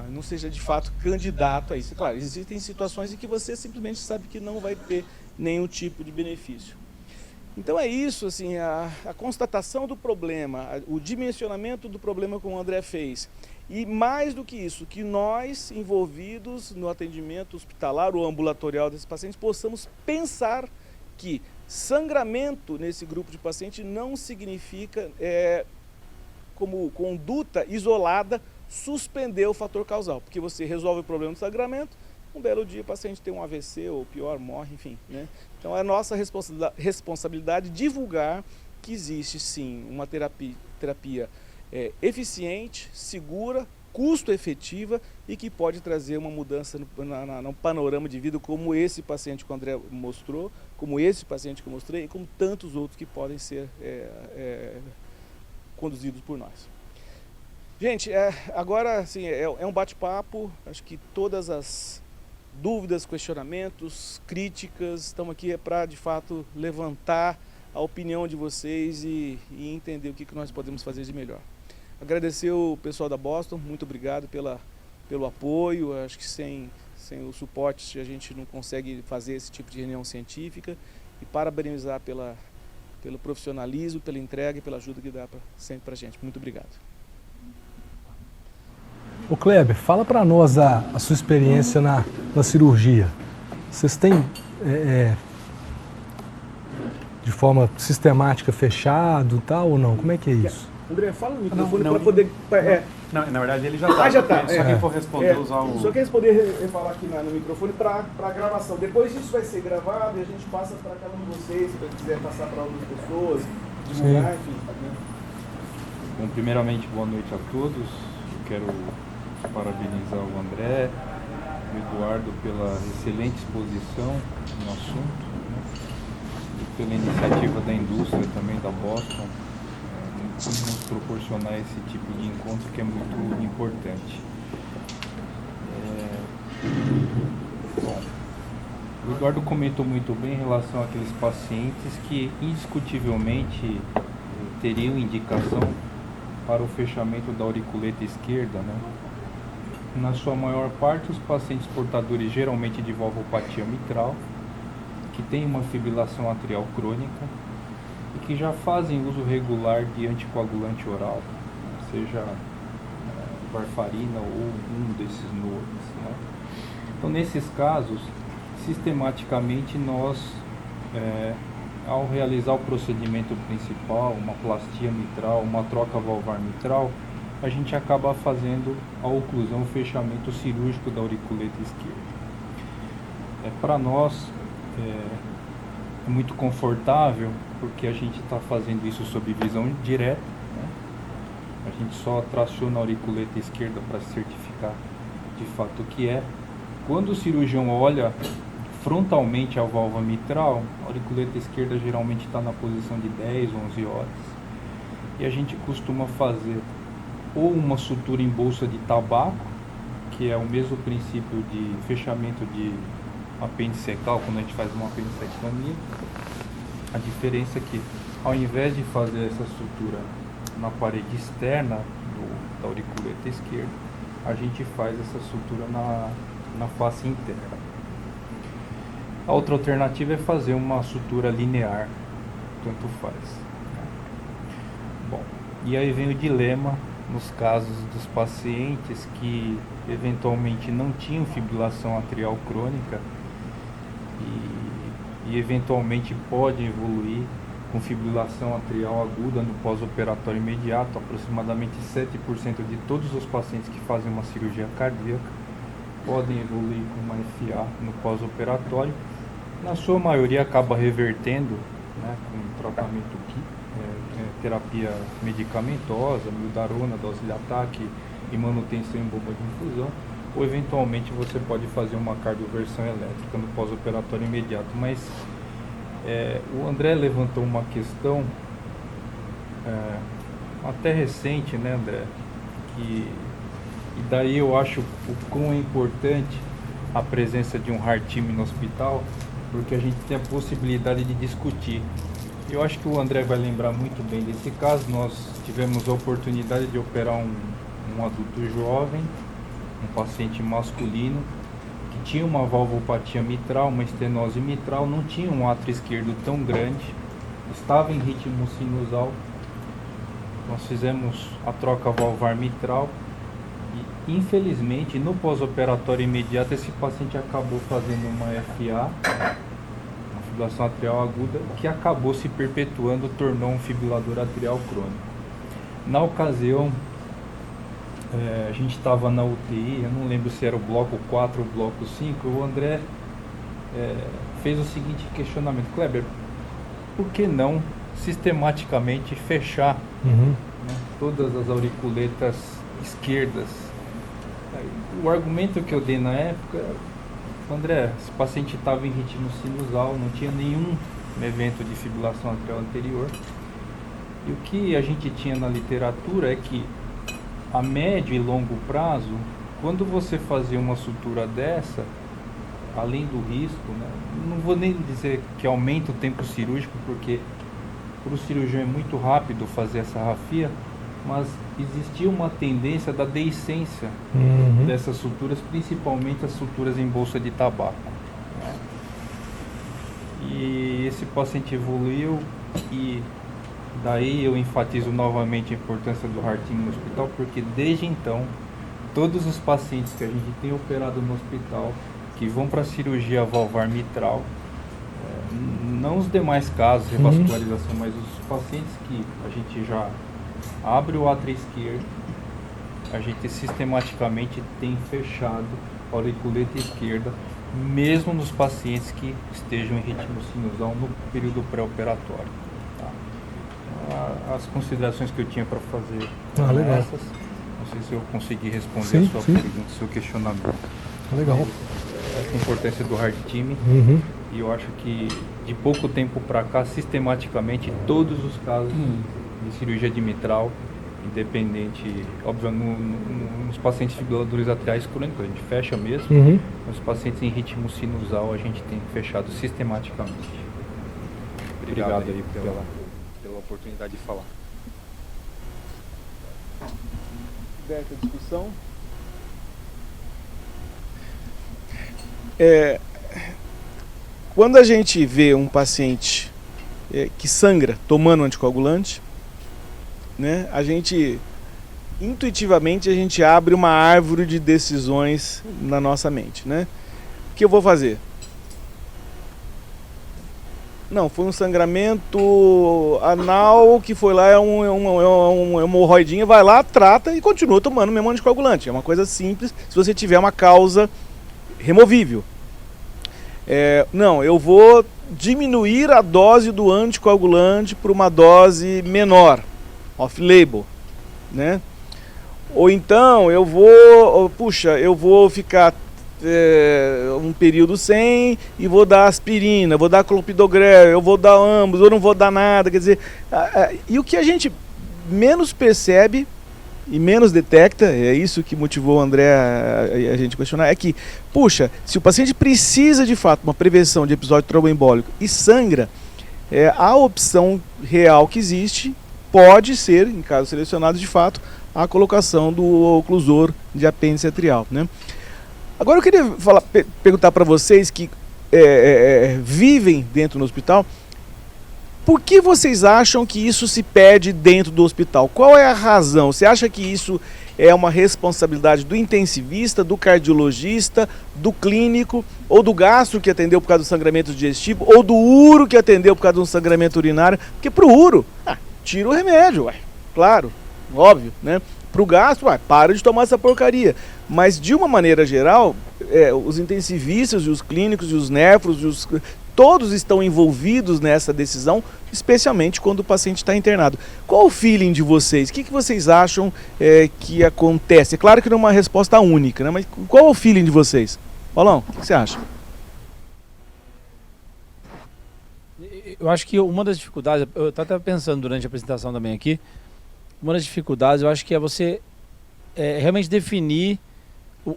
não seja de fato candidato a isso. Claro, existem situações em que você simplesmente sabe que não vai ter nenhum tipo de benefício. Então é isso, assim, a constatação do problema, o dimensionamento do problema como o André fez. E mais do que isso, que nós, envolvidos no atendimento hospitalar ou ambulatorial desses pacientes, possamos pensar que sangramento nesse grupo de pacientes não significa, como conduta isolada, suspender o fator causal. Porque você resolve o problema do sangramento, um belo dia o paciente tem um AVC ou pior, morre, enfim, né? Então é nossa responsabilidade divulgar que existe sim uma terapia eficiente, segura, custo-efetiva e que pode trazer uma mudança no panorama de vida, como esse paciente que o André mostrou, como esse paciente que eu mostrei e como tantos outros que podem ser conduzidos por nós. Gente, agora assim, é um bate-papo, acho que todas as dúvidas, questionamentos, críticas, estamos aqui para de fato levantar a opinião de vocês e entender o que nós podemos fazer de melhor. Agradecer o pessoal da Boston, muito obrigado pelo apoio, acho que sem o suporte a gente não consegue fazer esse tipo de reunião científica e parabenizar pelo profissionalismo, pela entrega e pela ajuda que dá sempre para a gente. Muito obrigado. Ô Kleber, fala para nós a sua experiência na cirurgia. Vocês têm, de forma sistemática, fechado e tal ou não? Como é que é isso? André, fala no microfone para poder... Não, na verdade ele já está. Ah, já tá. Só quem for responder usar o... Só quem responder falar aqui no microfone para gravação. Depois isso vai ser gravado e a gente passa para cada um de vocês, se quiser passar para outras pessoas, divulgar, enfim. Né? Bom, primeiramente, boa noite a todos. Eu quero parabenizar o André, o Eduardo pela excelente exposição no assunto, né? E pela iniciativa da indústria também, da Boston, nos proporcionar esse tipo de encontro que é muito importante. Bom, o Eduardo comentou muito bem em relação àqueles pacientes que indiscutivelmente teriam indicação para o fechamento da auriculeta esquerda, né? Na sua maior parte, os pacientes portadores geralmente de valvopatia mitral, que têm uma fibrilação atrial crônica e que já fazem uso regular de anticoagulante oral, seja varfarina ou um desses NOACs, né? Então, nesses casos, sistematicamente nós, ao realizar o procedimento principal, uma plastia mitral, uma troca valvar mitral, a gente acaba fazendo a oclusão, o fechamento cirúrgico da auriculeta esquerda. Para nós é muito confortável, porque a gente está fazendo isso sob visão direta, né? A gente só traciona a auriculeta esquerda para certificar de fato o que é. Quando o cirurgião olha frontalmente a válvula mitral, a auriculeta esquerda geralmente está na posição de 10, 11 horas. E a gente costuma fazer ou uma sutura em bolsa de tabaco, que é o mesmo princípio de fechamento de apendicecal, quando a gente faz uma apendicectomia. A diferença é que, ao invés de fazer essa sutura na parede externa da auriculeta esquerda, a gente faz essa sutura na face interna. A outra alternativa é fazer uma sutura linear, tanto faz. Bom, e aí vem o dilema nos casos dos pacientes que eventualmente não tinham fibrilação atrial crônica e eventualmente podem evoluir com fibrilação atrial aguda no pós-operatório imediato. Aproximadamente 7% de todos os pacientes que fazem uma cirurgia cardíaca podem evoluir com uma FA no pós-operatório. Na sua maioria acaba revertendo, né, com tratamento terapia medicamentosa, mildarona, dose de ataque e manutenção em bomba de infusão, ou eventualmente você pode fazer uma cardioversão elétrica no pós-operatório imediato. Mas o André levantou uma questão até recente, né, André? E daí eu acho o quão é importante a presença de um heart team no hospital, porque a gente tem a possibilidade de discutir. Eu acho que o André vai lembrar muito bem desse caso. Nós tivemos a oportunidade de operar um adulto jovem, um paciente masculino, que tinha uma valvopatia mitral, uma estenose mitral, não tinha um átrio esquerdo tão grande, estava em ritmo sinusal. Nós fizemos a troca valvar mitral e, infelizmente, no pós-operatório imediato, esse paciente acabou fazendo uma FA, fibrilação atrial aguda, que acabou se perpetuando, tornou um fibrilador atrial crônico. Na ocasião, a gente estava na UTI, eu não lembro se era o bloco 4 ou o bloco 5, o André fez o seguinte questionamento: Kleber, por que não sistematicamente fechar né, todas as auriculetas esquerdas? O argumento que eu dei na época: André, esse paciente estava em ritmo sinusal, não tinha nenhum evento de fibrilação atrial anterior. E o que a gente tinha na literatura é que, a médio e longo prazo, quando você fazia uma sutura dessa, além do risco, né, não vou nem dizer que aumenta o tempo cirúrgico, porque para o cirurgião é muito rápido fazer essa rafia, mas existia uma tendência da deiscência dessas suturas, principalmente as suturas em bolsa de tabaco, né? E esse paciente evoluiu, e daí eu enfatizo novamente a importância do heart team no hospital, porque desde então todos os pacientes que a gente tem operado no hospital, que vão para a cirurgia valvar mitral, não os demais casos, revascularização, mas os pacientes que a gente já abre o átrio esquerdo, a gente sistematicamente tem fechado a auriculeta esquerda, mesmo nos pacientes que estejam em ritmo sinusal no período pré-operatório. Tá? Então, as considerações que eu tinha para fazer são legal. essas. Não sei se eu consegui responder a sua pergunta, o seu questionamento. Legal. A importância do Heart Team. E eu acho que de pouco tempo para cá, sistematicamente, todos os casos de cirurgia de mitral, independente, óbvio, nos pacientes fibriladores atriais crônicos, a gente fecha mesmo. Nos pacientes em ritmo sinusal, a gente tem fechado sistematicamente. Obrigado aí pela oportunidade de falar. Aberta a discussão. Quando a gente vê um paciente que sangra tomando anticoagulante, né, a gente intuitivamente a gente abre uma árvore de decisões na nossa mente, né? O que eu vou fazer? Não, foi um sangramento anal que foi lá, é uma hemorroidinha, vai lá, trata e continua tomando o mesmo anticoagulante. É uma coisa simples se você tiver uma causa removível. Não, eu vou diminuir a dose do anticoagulante para uma dose menor, off-label, né? Ou então eu vou ficar um período sem e vou dar aspirina, vou dar clopidogrel, eu vou dar ambos, ou não vou dar nada, quer dizer, e o que a gente menos percebe e menos detecta, é isso que motivou o André a gente questionar, é que, puxa, se o paciente precisa de fato uma prevenção de episódio tromboembólico e sangra, a opção real que existe pode ser, em casos selecionados de fato, a colocação do oclusor de apêndice atrial, né? Agora eu queria perguntar para vocês que vivem dentro do hospital, por que vocês acham que isso se pede dentro do hospital? Qual é a razão? Você acha que isso é uma responsabilidade do intensivista, do cardiologista, do clínico, ou do gastro que atendeu por causa do sangramento digestivo, ou do uro que atendeu por causa de um sangramento urinário? Porque pro uro, tira o remédio, claro, óbvio, né? Pro gastro, para de tomar essa porcaria. Mas de uma maneira geral, os intensivistas e os clínicos e os nefros, todos estão envolvidos nessa decisão, especialmente quando o paciente está internado. Qual o feeling de vocês? O que vocês acham que acontece? É claro que não é uma resposta única, né? Mas qual é o feeling de vocês? Paulão, o que você acha? Eu acho que uma das dificuldades, eu estava até pensando durante a apresentação também aqui, uma das dificuldades eu acho que é você realmente definir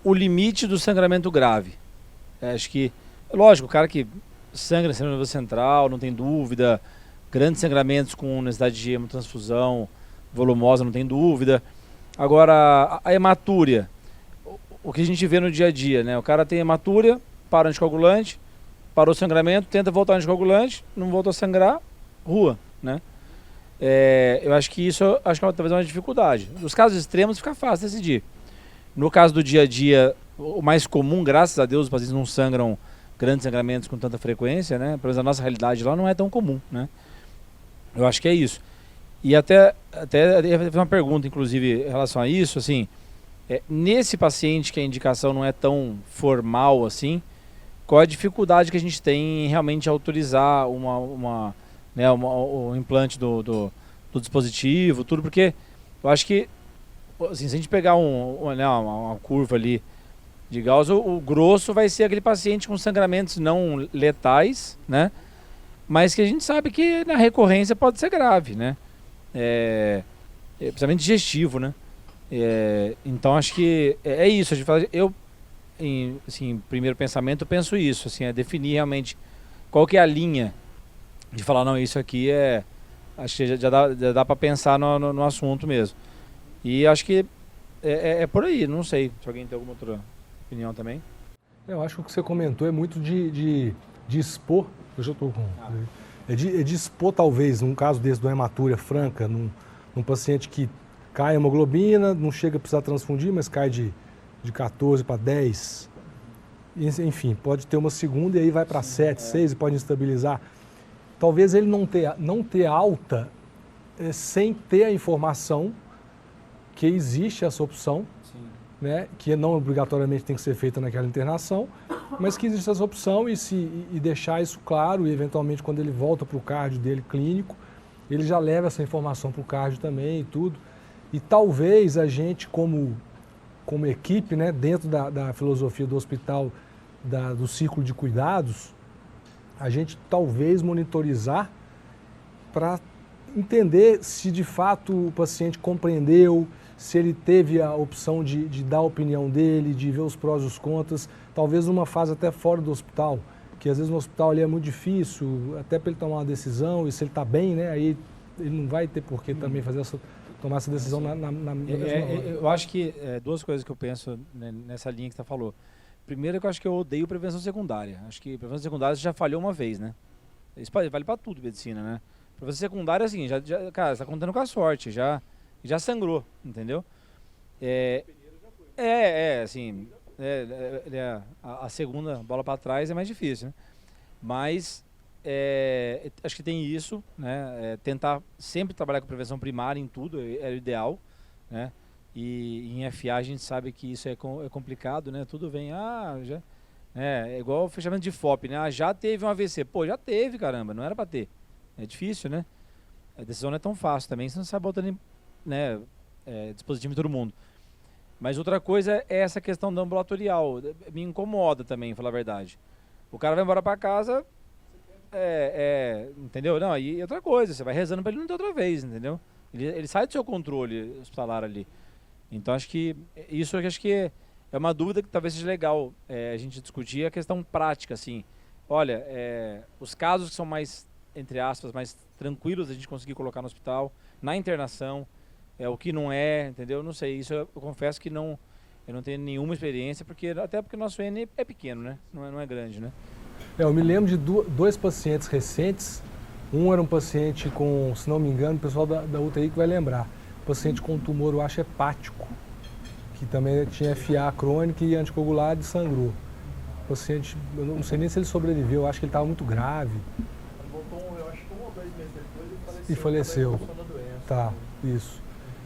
o limite do sangramento grave. Acho que, lógico, o cara que sangra no nervo central, não tem dúvida, grandes sangramentos com necessidade de hemotransfusão volumosa, não tem dúvida. Agora, a hematúria, o que a gente vê no dia a dia, né? O cara tem hematúria, para o anticoagulante, parou o sangramento, tenta voltar ao anticoagulante, não voltou a sangrar, rua, né? Eu acho que isso talvez é uma dificuldade. Nos casos extremos fica fácil decidir. No caso do dia a dia, o mais comum, graças a Deus, os pacientes não sangram grandes sangramentos com tanta frequência, né? Pelo menos a nossa realidade lá não é tão comum, né? Eu acho que é isso. E até eu ia fazer uma pergunta, inclusive, em relação a isso, assim, nesse paciente que a indicação não é tão formal assim, qual é a dificuldade que a gente tem em realmente autorizar o implante do dispositivo, tudo, porque eu acho que, assim, se a gente pegar uma curva ali de Gauss, o grosso vai ser aquele paciente com sangramentos não letais, né? Mas que a gente sabe que na recorrência pode ser grave, né? Principalmente digestivo, né? Então acho que é isso. Em primeiro pensamento eu penso isso, assim, é definir realmente qual que é a linha de falar, não, isso aqui acho que já dá para pensar no assunto mesmo. E acho que é por aí, não sei se alguém tem alguma outra opinião também. Eu acho que o que você comentou é muito de expor, eu já estou com... de expor talvez, num caso desse de uma hematúria franca, num paciente que cai a hemoglobina, não chega a precisar transfundir, mas cai de 14 para 10, enfim, pode ter uma segunda e aí vai para 7, 6 e pode instabilizar. Talvez ele não ter alta sem ter a informação que existe essa opção, né, que não obrigatoriamente tem que ser feita naquela internação, mas que existe essa opção e deixar isso claro e eventualmente quando ele volta para o cardio dele clínico, ele já leva essa informação para o cardio também e tudo. E talvez a gente como equipe, né, dentro da filosofia do hospital, do círculo de cuidados, a gente talvez monitorizar para entender se de fato o paciente compreendeu, se ele teve a opção de dar a opinião dele, de ver os prós e os contras, talvez numa fase até fora do hospital, que às vezes no hospital ali é muito difícil, até para ele tomar uma decisão, e se ele está bem, né, aí ele não vai ter por que também tomar essa decisão na mesma hora. Eu acho que duas coisas que eu penso nessa linha que você falou. Primeiro é que eu acho que eu odeio prevenção secundária. Acho que prevenção secundária você já falhou uma vez, né? Isso vale para tudo, medicina, né? Prevenção secundária é assim, cara, você tá contando com a sorte, já sangrou, entendeu? Assim, a segunda bola para trás é mais difícil, né? Mas acho que tem isso, né? Tentar sempre trabalhar com prevenção primária em tudo é o ideal, né? E em FA a gente sabe que isso é complicado, né? Tudo vem, é igual o fechamento de FOP, né? Já teve um AVC. Pô, já teve, caramba, não era para ter. É difícil, né? A decisão não é tão fácil também, você não sai botando dispositivo em todo mundo. Mas outra coisa é essa questão do ambulatorial. Me incomoda também, falar a verdade. O cara vai embora para casa, entendeu? Não, e outra coisa, você vai rezando para ele não ter outra vez, entendeu? Ele sai do seu controle hospitalar ali. Então acho que isso é uma dúvida que talvez seja legal a gente discutir, a questão prática, assim. Olha, os casos que são mais, entre aspas, mais tranquilos a gente conseguir colocar no hospital, na internação, o que não é, entendeu? Não sei, isso eu confesso que eu não tenho nenhuma experiência, até porque o nosso N é pequeno, né? Não é grande, né? Eu me lembro de dois pacientes recentes. Um era um paciente com, se não me engano, o pessoal da UTI que vai lembrar, paciente com tumor, eu acho, hepático, que também tinha FA crônica e anticoagulado e sangrou. O paciente, eu não sei nem se ele sobreviveu, eu acho que ele estava muito grave. Eu acho que 1 ou 2 meses depois ele faleceu. Tá, isso.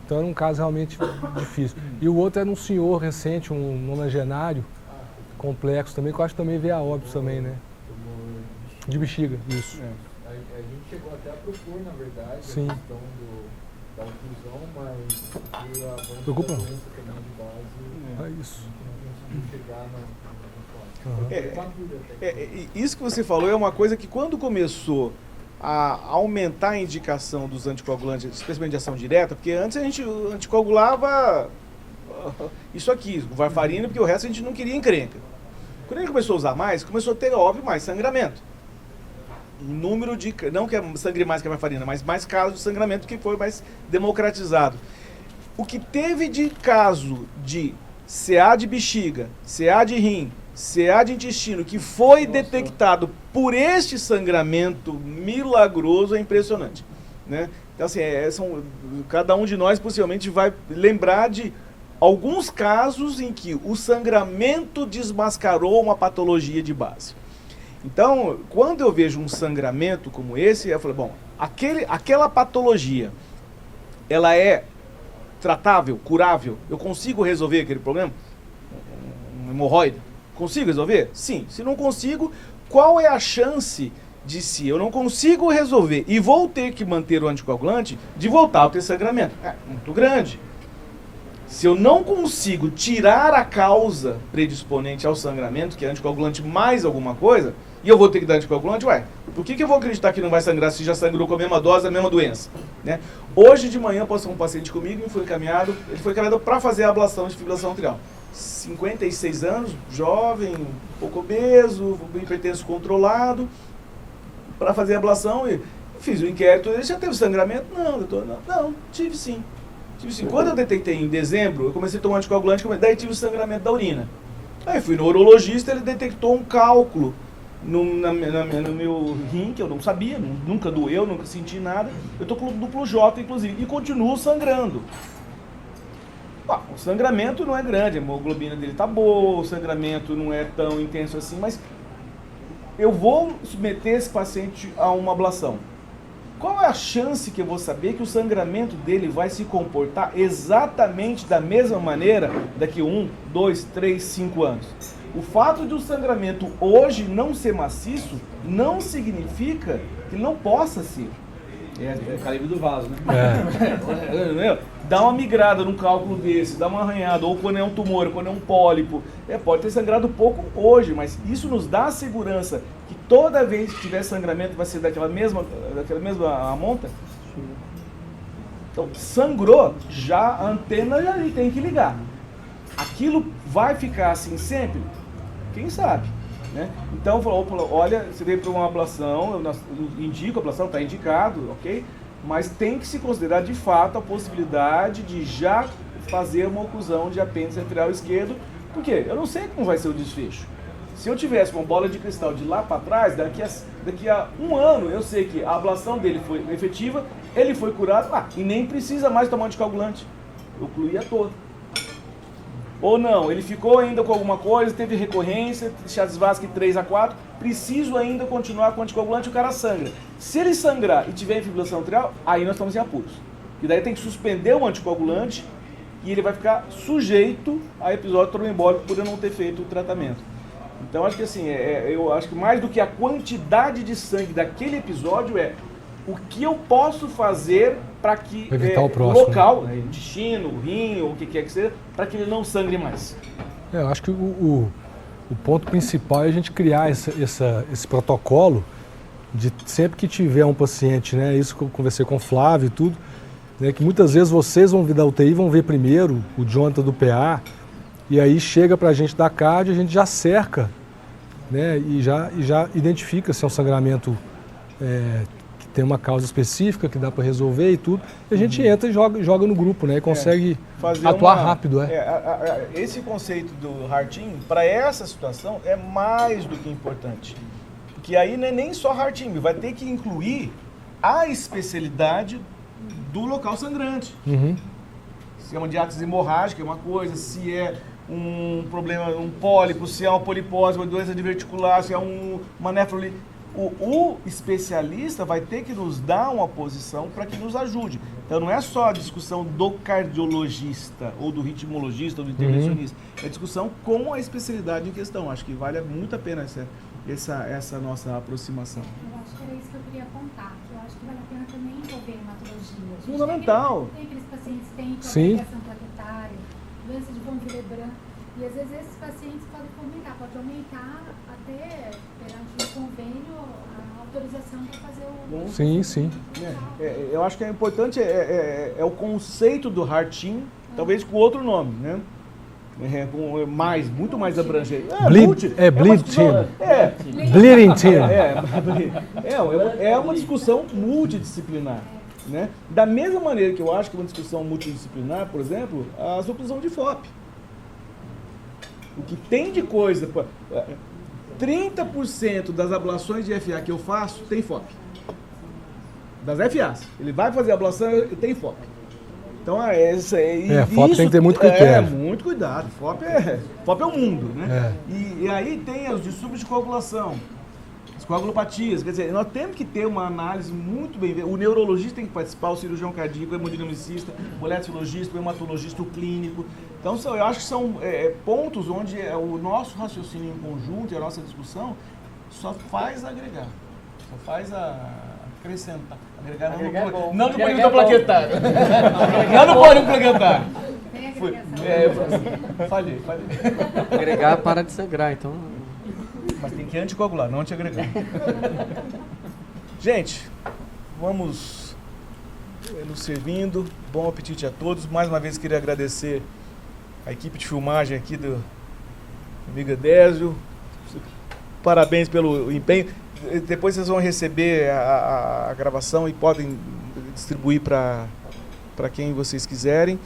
Então era um caso realmente difícil. E o outro era um senhor recente, um nonagenário, complexo também, que eu acho que também veio a óbito também, né? De bexiga, isso. A gente chegou até a propor, na verdade, Sim. a questão da oclusão, mas por avanço Preocupa da não. doença também de base, Isso. não conseguiu chegar na Isso que você falou é uma coisa que quando começou a aumentar a indicação dos anticoagulantes, especialmente de ação direta, porque antes a gente anticoagulava isso aqui, varfarina, porque o resto a gente não queria encrenca. Quando a gente começou a usar mais, começou a ter, óbvio, mais sangramento. Número de, não que sangre mais que a varfarina, mas mais casos de sangramento, que foi mais democratizado. O que teve de caso de CA de bexiga, CA de rim, CA de intestino, que foi detectado por este sangramento milagroso, é impressionante, né? Então, assim, cada um de nós possivelmente vai lembrar de alguns casos em que o sangramento desmascarou uma patologia de base. Então, quando eu vejo um sangramento como esse, eu falo, bom, aquela patologia, ela é tratável, curável? Eu consigo resolver aquele problema? Um hemorroide? Consigo resolver? Sim. Se não consigo, qual é a chance de, se eu não consigo resolver e vou ter que manter o anticoagulante, de voltar a ter sangramento? Muito grande. Se eu não consigo tirar a causa predisponente ao sangramento, que é anticoagulante mais alguma coisa, e eu vou ter que dar anticoagulante, por que eu vou acreditar que não vai sangrar se já sangrou com a mesma dose, a mesma doença? Né? Hoje de manhã passou um paciente comigo e ele foi encaminhado para fazer a ablação de fibrilação atrial. 56 anos, jovem, um pouco obeso, hipertenso controlado, para fazer a ablação, e fiz o inquérito. Ele já teve sangramento? Não, doutor, não, tive sim. Quando eu detectei em dezembro, eu comecei a tomar anticoagulante, daí tive o sangramento da urina. Aí fui no urologista, ele detectou um cálculo no meu rim, que eu não sabia, nunca doeu, nunca senti nada. Eu tô com duplo J, inclusive, e continuo sangrando. O sangramento não é grande, a hemoglobina dele tá boa, o sangramento não é tão intenso assim, mas eu vou submeter esse paciente a uma ablação. qual é a chance que eu vou saber que o sangramento dele vai se comportar exatamente da mesma maneira daqui 1, 2, 3, 5 anos? O fato de o sangramento hoje não ser maciço não significa que não possa ser. É o calibre do vaso, né? Dá uma migrada num cálculo desse, dá uma arranhada, ou quando é um tumor, ou quando é um pólipo. Pode ter sangrado pouco hoje, mas isso nos dá a segurança que toda vez que tiver sangramento vai ser daquela mesma monta. Então, sangrou, já a antena já tem que ligar. Aquilo vai ficar assim sempre? Quem sabe? Né? Então, olha, você veio para uma ablação, eu indico a ablação, está indicado, ok? Mas tem que se considerar de fato a possibilidade de já fazer uma oclusão de apêndice arterial esquerdo, porque eu não sei como vai ser o desfecho. Se eu tivesse uma bola de cristal de lá para trás, daqui a 1 ano, eu sei que a ablação dele foi efetiva, ele foi curado, e nem precisa mais tomar anticoagulante. Eu ocluía todo. Ou não, ele ficou ainda com alguma coisa, teve recorrência, Chasvasque 3 a 4, preciso ainda continuar com o anticoagulante, o cara sangra. Se ele sangrar e tiver fibrilação atrial, aí nós estamos em apuros. E daí tem que suspender o anticoagulante e ele vai ficar sujeito a episódio tromboembólico por eu não ter feito o tratamento. Então acho que assim, eu acho que mais do que a quantidade de sangue daquele episódio o que eu posso fazer para que evitar o próximo, o local, né? Intestino, rim, ou o que quer que seja, para que ele não sangre mais. Eu acho que o ponto principal é a gente criar esse protocolo de sempre que tiver um paciente, né? Isso que eu conversei com o Flávio e tudo, né? Que muitas vezes vocês vão vir da UTI, vão ver primeiro o Jonathan do PA, e aí chega para a gente da cardio, a gente já cerca, né? E já identifica se é um sangramento que tem uma causa específica, que dá para resolver e tudo, e a gente entra e joga no grupo, né? E consegue atuar rápido. Esse conceito do Harting, para essa situação, é mais do que importante. Porque aí não é nem só Harting, vai ter que incluir a especialidade do local sangrante. Se é uma diátese hemorrágica, é uma coisa, se é um problema, um pólipo, se é uma polipose, uma doença diverticular, se é uma nefroli. O especialista vai ter que nos dar uma posição para que nos ajude. Então não é só a discussão do cardiologista, ou do ritmologista, ou do intervencionista. É a discussão com a especialidade em questão. Acho que vale muito a pena essa nossa aproximação. Eu acho que era isso que eu queria apontar, que eu acho que vale a pena também envolver hematologia. Fundamental. Tem aqueles pacientes que têm agregação plaquetária, doença de von Willebrand, e às vezes esses pacientes podem pode aumentar até perante o convênio a autorização para fazer o... Sim. Eu acho que é importante o conceito do Harting, talvez com outro nome, né? Muito mais abrangente. Bleeding team. É uma discussão multidisciplinar. Né? Da mesma maneira que eu acho que uma discussão multidisciplinar, por exemplo, a oclusão de FOP. O que tem de coisa... 30% das ablações de FA que eu faço tem FOP. Das FAs. Ele vai fazer a ablação e tem FOP. Então FOP tem que ter muito critério. Muito cuidado. FOP é o mundo, né? E aí tem os distúrbios de coagulação, as coagulopatias. Quer dizer, nós temos que ter uma análise muito bem... O neurologista tem que participar, o cirurgião cardíaco, o hemodinamicista, o eletrologista, o hematologista, o clínico. Então, eu acho que são pontos onde o nosso raciocínio em conjunto e a nossa discussão só faz agregar, só faz acrescentar. Agregar não no pânico plaquetário. Não no pânico plaquetário. Falhei. Agregar para de sangrar, então... Mas tem que anticoagular, não antiagregar. Gente, vamos nos servindo. Bom apetite a todos. Mais uma vez queria agradecer a equipe de filmagem aqui do amigo Edésio. Parabéns pelo empenho. Depois vocês vão receber a gravação e podem distribuir para quem vocês quiserem.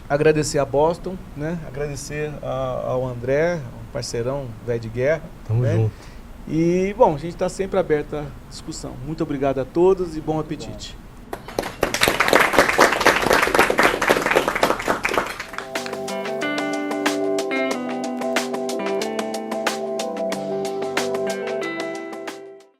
Agradecer a Boston, né? Agradecer ao André, um parceirão velho de guerra. Tamo junto. E, bom, a gente está sempre aberto à discussão. Muito obrigado a todos e bom apetite.